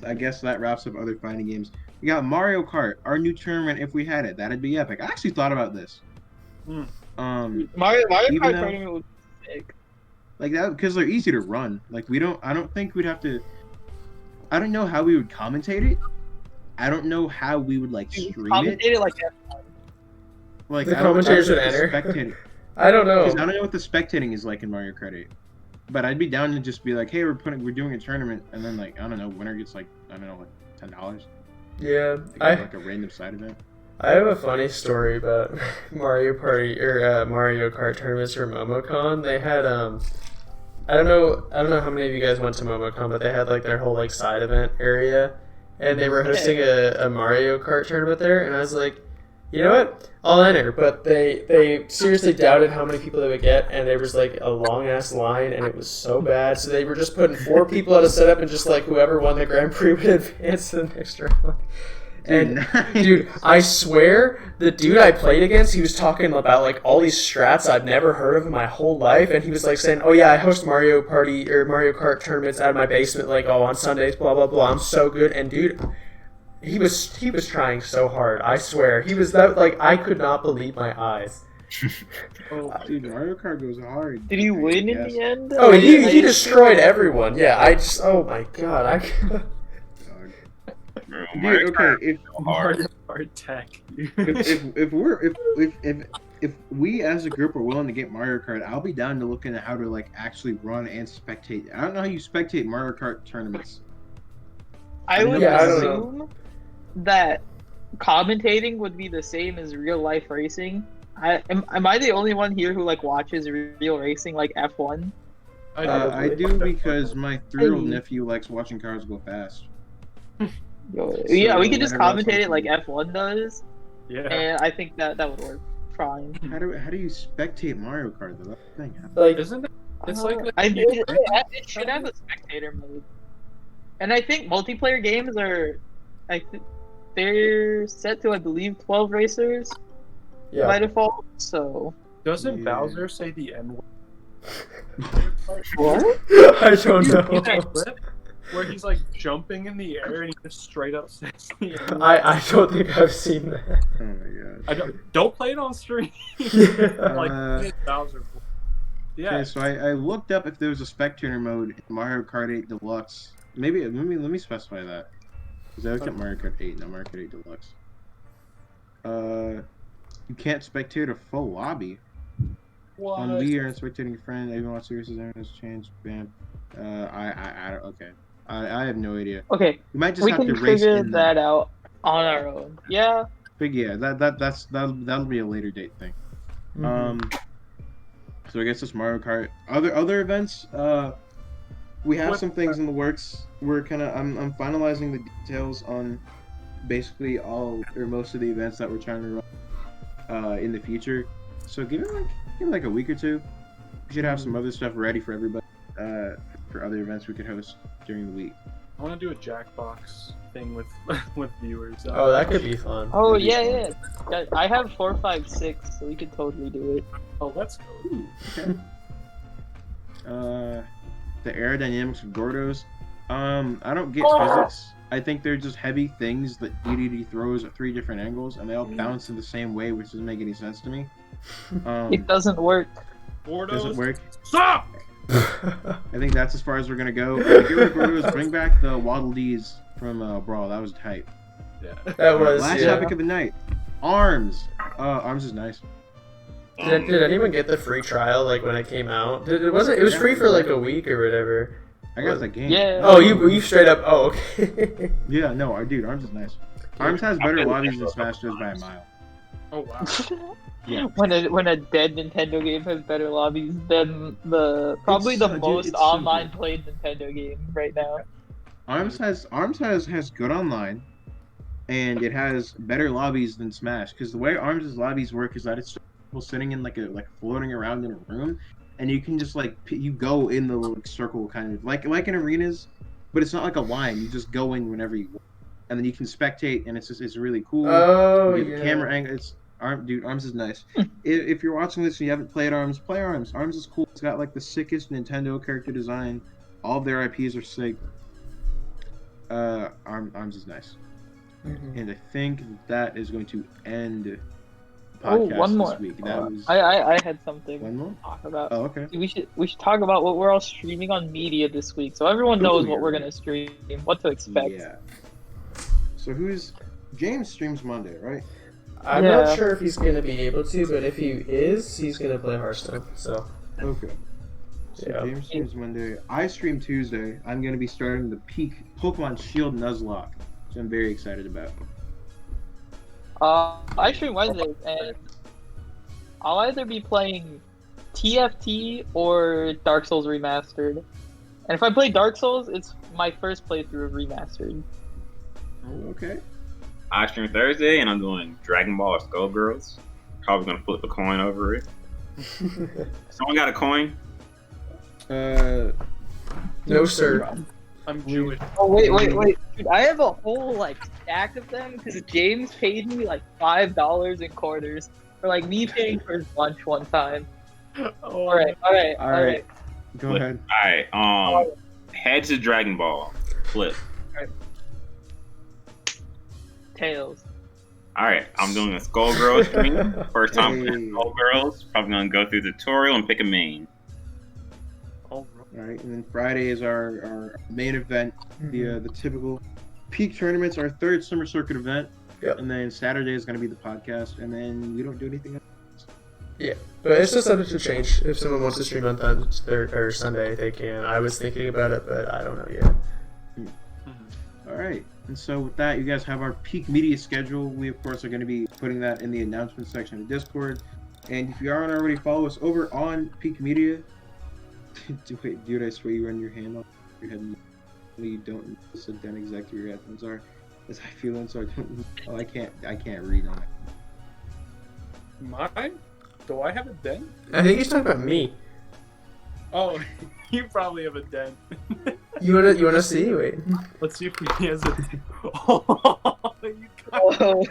I guess that wraps up other fighting games. We got Mario Kart, our new tournament. If we had it, that'd be epic. I actually thought about this.
Mario Kart tournament would be sick.
Like that because they're easy to run. Like I don't think we'd have to. I don't know how we would commentate it. I don't know how we would like stream
Commentate it like that.
Like
the commentators would enter. I don't know.
I don't know what the spectating is like in Mario Kart 8. But I'd be down to just be like, hey, we're doing a tournament, and then like I don't know, winner gets like $10.
Yeah,
like a random side event.
I have a funny story about Mario Kart tournaments for MomoCon. They had I don't know how many of you guys went to MomoCon, but they had like their whole like side event area, and they were hosting a Mario Kart tournament there, and I was like, you know what? I'll enter. But they seriously doubted how many people they would get, and there was like a long ass line, and it was so bad. So they were just putting 4 people at a setup, and just like whoever won the Grand Prix would advance to the next round. And
nice.
dude, I swear, the dude I played against, he was talking about like all these strats I've never heard of in my whole life, and he was like saying, "Oh yeah, I host Mario Kart tournaments out of my basement, like on Sundays, blah blah blah. I'm so good." And dude, he was trying so hard. I swear, he was that like I could not believe my eyes.
Oh, dude, Mario Kart goes hard.
Did he win in
Yes.
the end?
Oh, he destroyed everyone. Yeah, oh my god,
Dude, okay, if
Mario Kart Tech.
if we as a group are willing to get Mario Kart, I'll be down to looking at how to like actually run and spectate. I don't know how you spectate Mario Kart tournaments.
I would
Yeah, I don't
assume that commentating would be the same as real life racing. Am I the only one here who like watches real racing like F1?
I do because my 3-year-old nephew likes watching cars go fast.
Yeah, we could just
whenever else
commentate it
I
like
can-
F1 does,
Yeah.
and I think that would work fine.
How do you spectate Mario Kart though? That's the thing.
like
Isn't it? It's like
It should have a spectator mode, and I think multiplayer games are, they're set to I believe 12 racers by
yeah.
default. So
doesn't
Yeah.
Bowser say the N word?
what?
I don't
In
know.
that clip where he's like jumping in the air and he just straight up says the N word.
I don't think I've seen that.
Oh my
I don't play it on stream.
Yeah.
Like
Uh,
it's Bowser. Yeah.
Okay, so I looked up if there was a spectator mode in Mario Kart 8 Deluxe. Maybe let me specify that because I looked at Mario Kart 8, not Mario Kart 8 Deluxe. You can't spectate a full lobby.
What?
On Wii, you're spectating a friend. Even watch series has changed. Bam. I don't. Okay. I have no idea.
Okay,
You might just
we
have
can
to race
figure
in
that out on our own. Yeah.
But yeah, that'll be a later date thing. So I guess it's Mario Kart. Other events. We have some things in the works. I'm finalizing the details on basically all or most of the events that we're trying to run in the future. So give it like a week or two. We should have some other stuff ready for everybody for other events we could host during the week.
I want to do a Jackbox thing with with viewers.
Oh, that could be fun.
Oh
That'd be
yeah. I have 4, 5, 6, so we could totally do it.
Oh, let's go.
Okay. The aerodynamics of Gordos. I don't get physics. I think they're just heavy things that DDD throws at 3 different angles, and they all bounce in the same way, which doesn't make any sense to me.
It doesn't work.
Doesn't work.
Stop!
I think that's as far as we're gonna go. Get rid of Gordos, bring back the Waddle Dees from Brawl. That was tight.
Yeah.
That was
Last
yeah.
topic of the night. Arms. Arms is nice.
Did anyone get the free trial like when it came out? It was free for like a week or whatever.
I got that game.
Yeah.
Oh, you straight up. Oh, okay.
Yeah, no, dude, Arms is nice. Arms has better lobbies than Smash does by a mile.
Oh wow.
Yeah.
When a dead Nintendo game has better lobbies than probably the most
it's so
online
good.
played Nintendo game right now.
Arms has good online, and it has better lobbies than Smash. Because the way Arms' lobbies work is that it's people sitting in like floating around in a room, and you can just you go in the little circle kind of like in arenas, but it's not like a line. You just go in whenever you want, and then you can spectate, and it's really cool.
Oh
You get
yeah.
the camera angle. Arms is nice. If you're watching this and you haven't played Arms, play Arms. Arms is cool. It's got like the sickest Nintendo character design. All of their IPs are sick. Arms is nice.
Mhm.
And I think that is going to end the
Oh,
podcast
one more.
this week. That was
I had something
one more.
to talk about.
Oh, okay.
We should talk about what we're all streaming on media this week, so everyone knows what we're gonna stream, what to expect.
Yeah. So James streams Monday, right?
I'm
Yeah.
not sure if he's gonna be able to, but if he is, he's gonna play Hearthstone. So
Okay. So
Yeah.
James streams Monday. I stream Tuesday. I'm going to be starting the peak Pokemon Shield Nuzlocke, which I'm very excited about.
I stream Wednesdays, and I'll either be playing TFT or Dark Souls Remastered. And if I play Dark Souls, it's my first playthrough of Remastered.
Oh, okay.
I stream Thursday, and I'm doing Dragon Ball Skullgirls. Probably gonna flip a coin over it. Someone got a coin?
no sir.
I'm Jewish.
Oh wait, dude! I have a whole like stack of them because James paid me like $5 in quarters for like me paying for his lunch one time.
Oh,
All right.
Go ahead.
All right. Heads to Dragon Ball. Flip.
Tails.
All right. I'm doing a Skullgirls stream. First time
Hey.
playing Skullgirls. Probably gonna go through the tutorial and pick a main.
oh,
All right, and then Friday is our main event, the typical peak tournaments, our third summer circuit event.
Yep.
And then Saturday is going to be the podcast, and then we don't do anything else.
Yeah, but it's just subject to change. If someone wants to stream on Thursday or Sunday, they can. I was thinking about it, but I don't know yet.
All right, and so with that, you guys have our peak media schedule. We, of course, are going to be putting that in the announcement section of Discord. And if you aren't already, follow us over on Peak Media. Wait, dude, I swear you run your hand off your head and you don't sit down exactly where your headphones are. As I feel them, so I don't. Oh, I can't read on it.
mine? Do I have a dent?
I think he's talking about me.
Oh, you probably have a dent.
You wanna see? Wait.
Let's see if he has a. Oh, you got
Oh,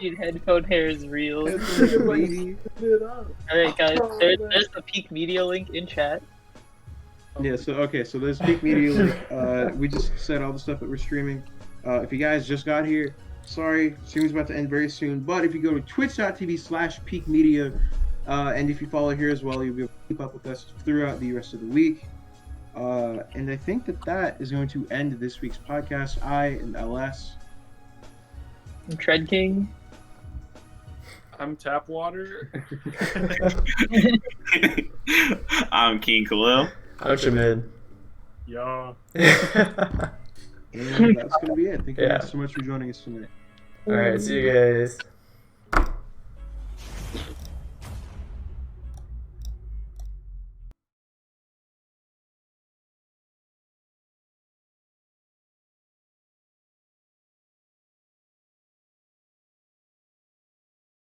dude, headphone hair is real.
Baby.
Alright, guys, there's the peak media link in chat.
Yeah, so there's Peak Media link. We just said all the stuff that we're streaming. If you guys just got here, sorry, streaming's about to end very soon. But if you go to twitch.tv/Peak Media, and if you follow here as well, you'll be able to keep up with us throughout the rest of the week. And I think that is going to end this week's podcast. I am LS.
I'm Tread King.
I'm tap water.
I'm King Khalil.
I'm Jamid.
Yeah.
And that's going to be it. Thank you
Yeah.
guys so much for joining us tonight.
Alright, see you guys.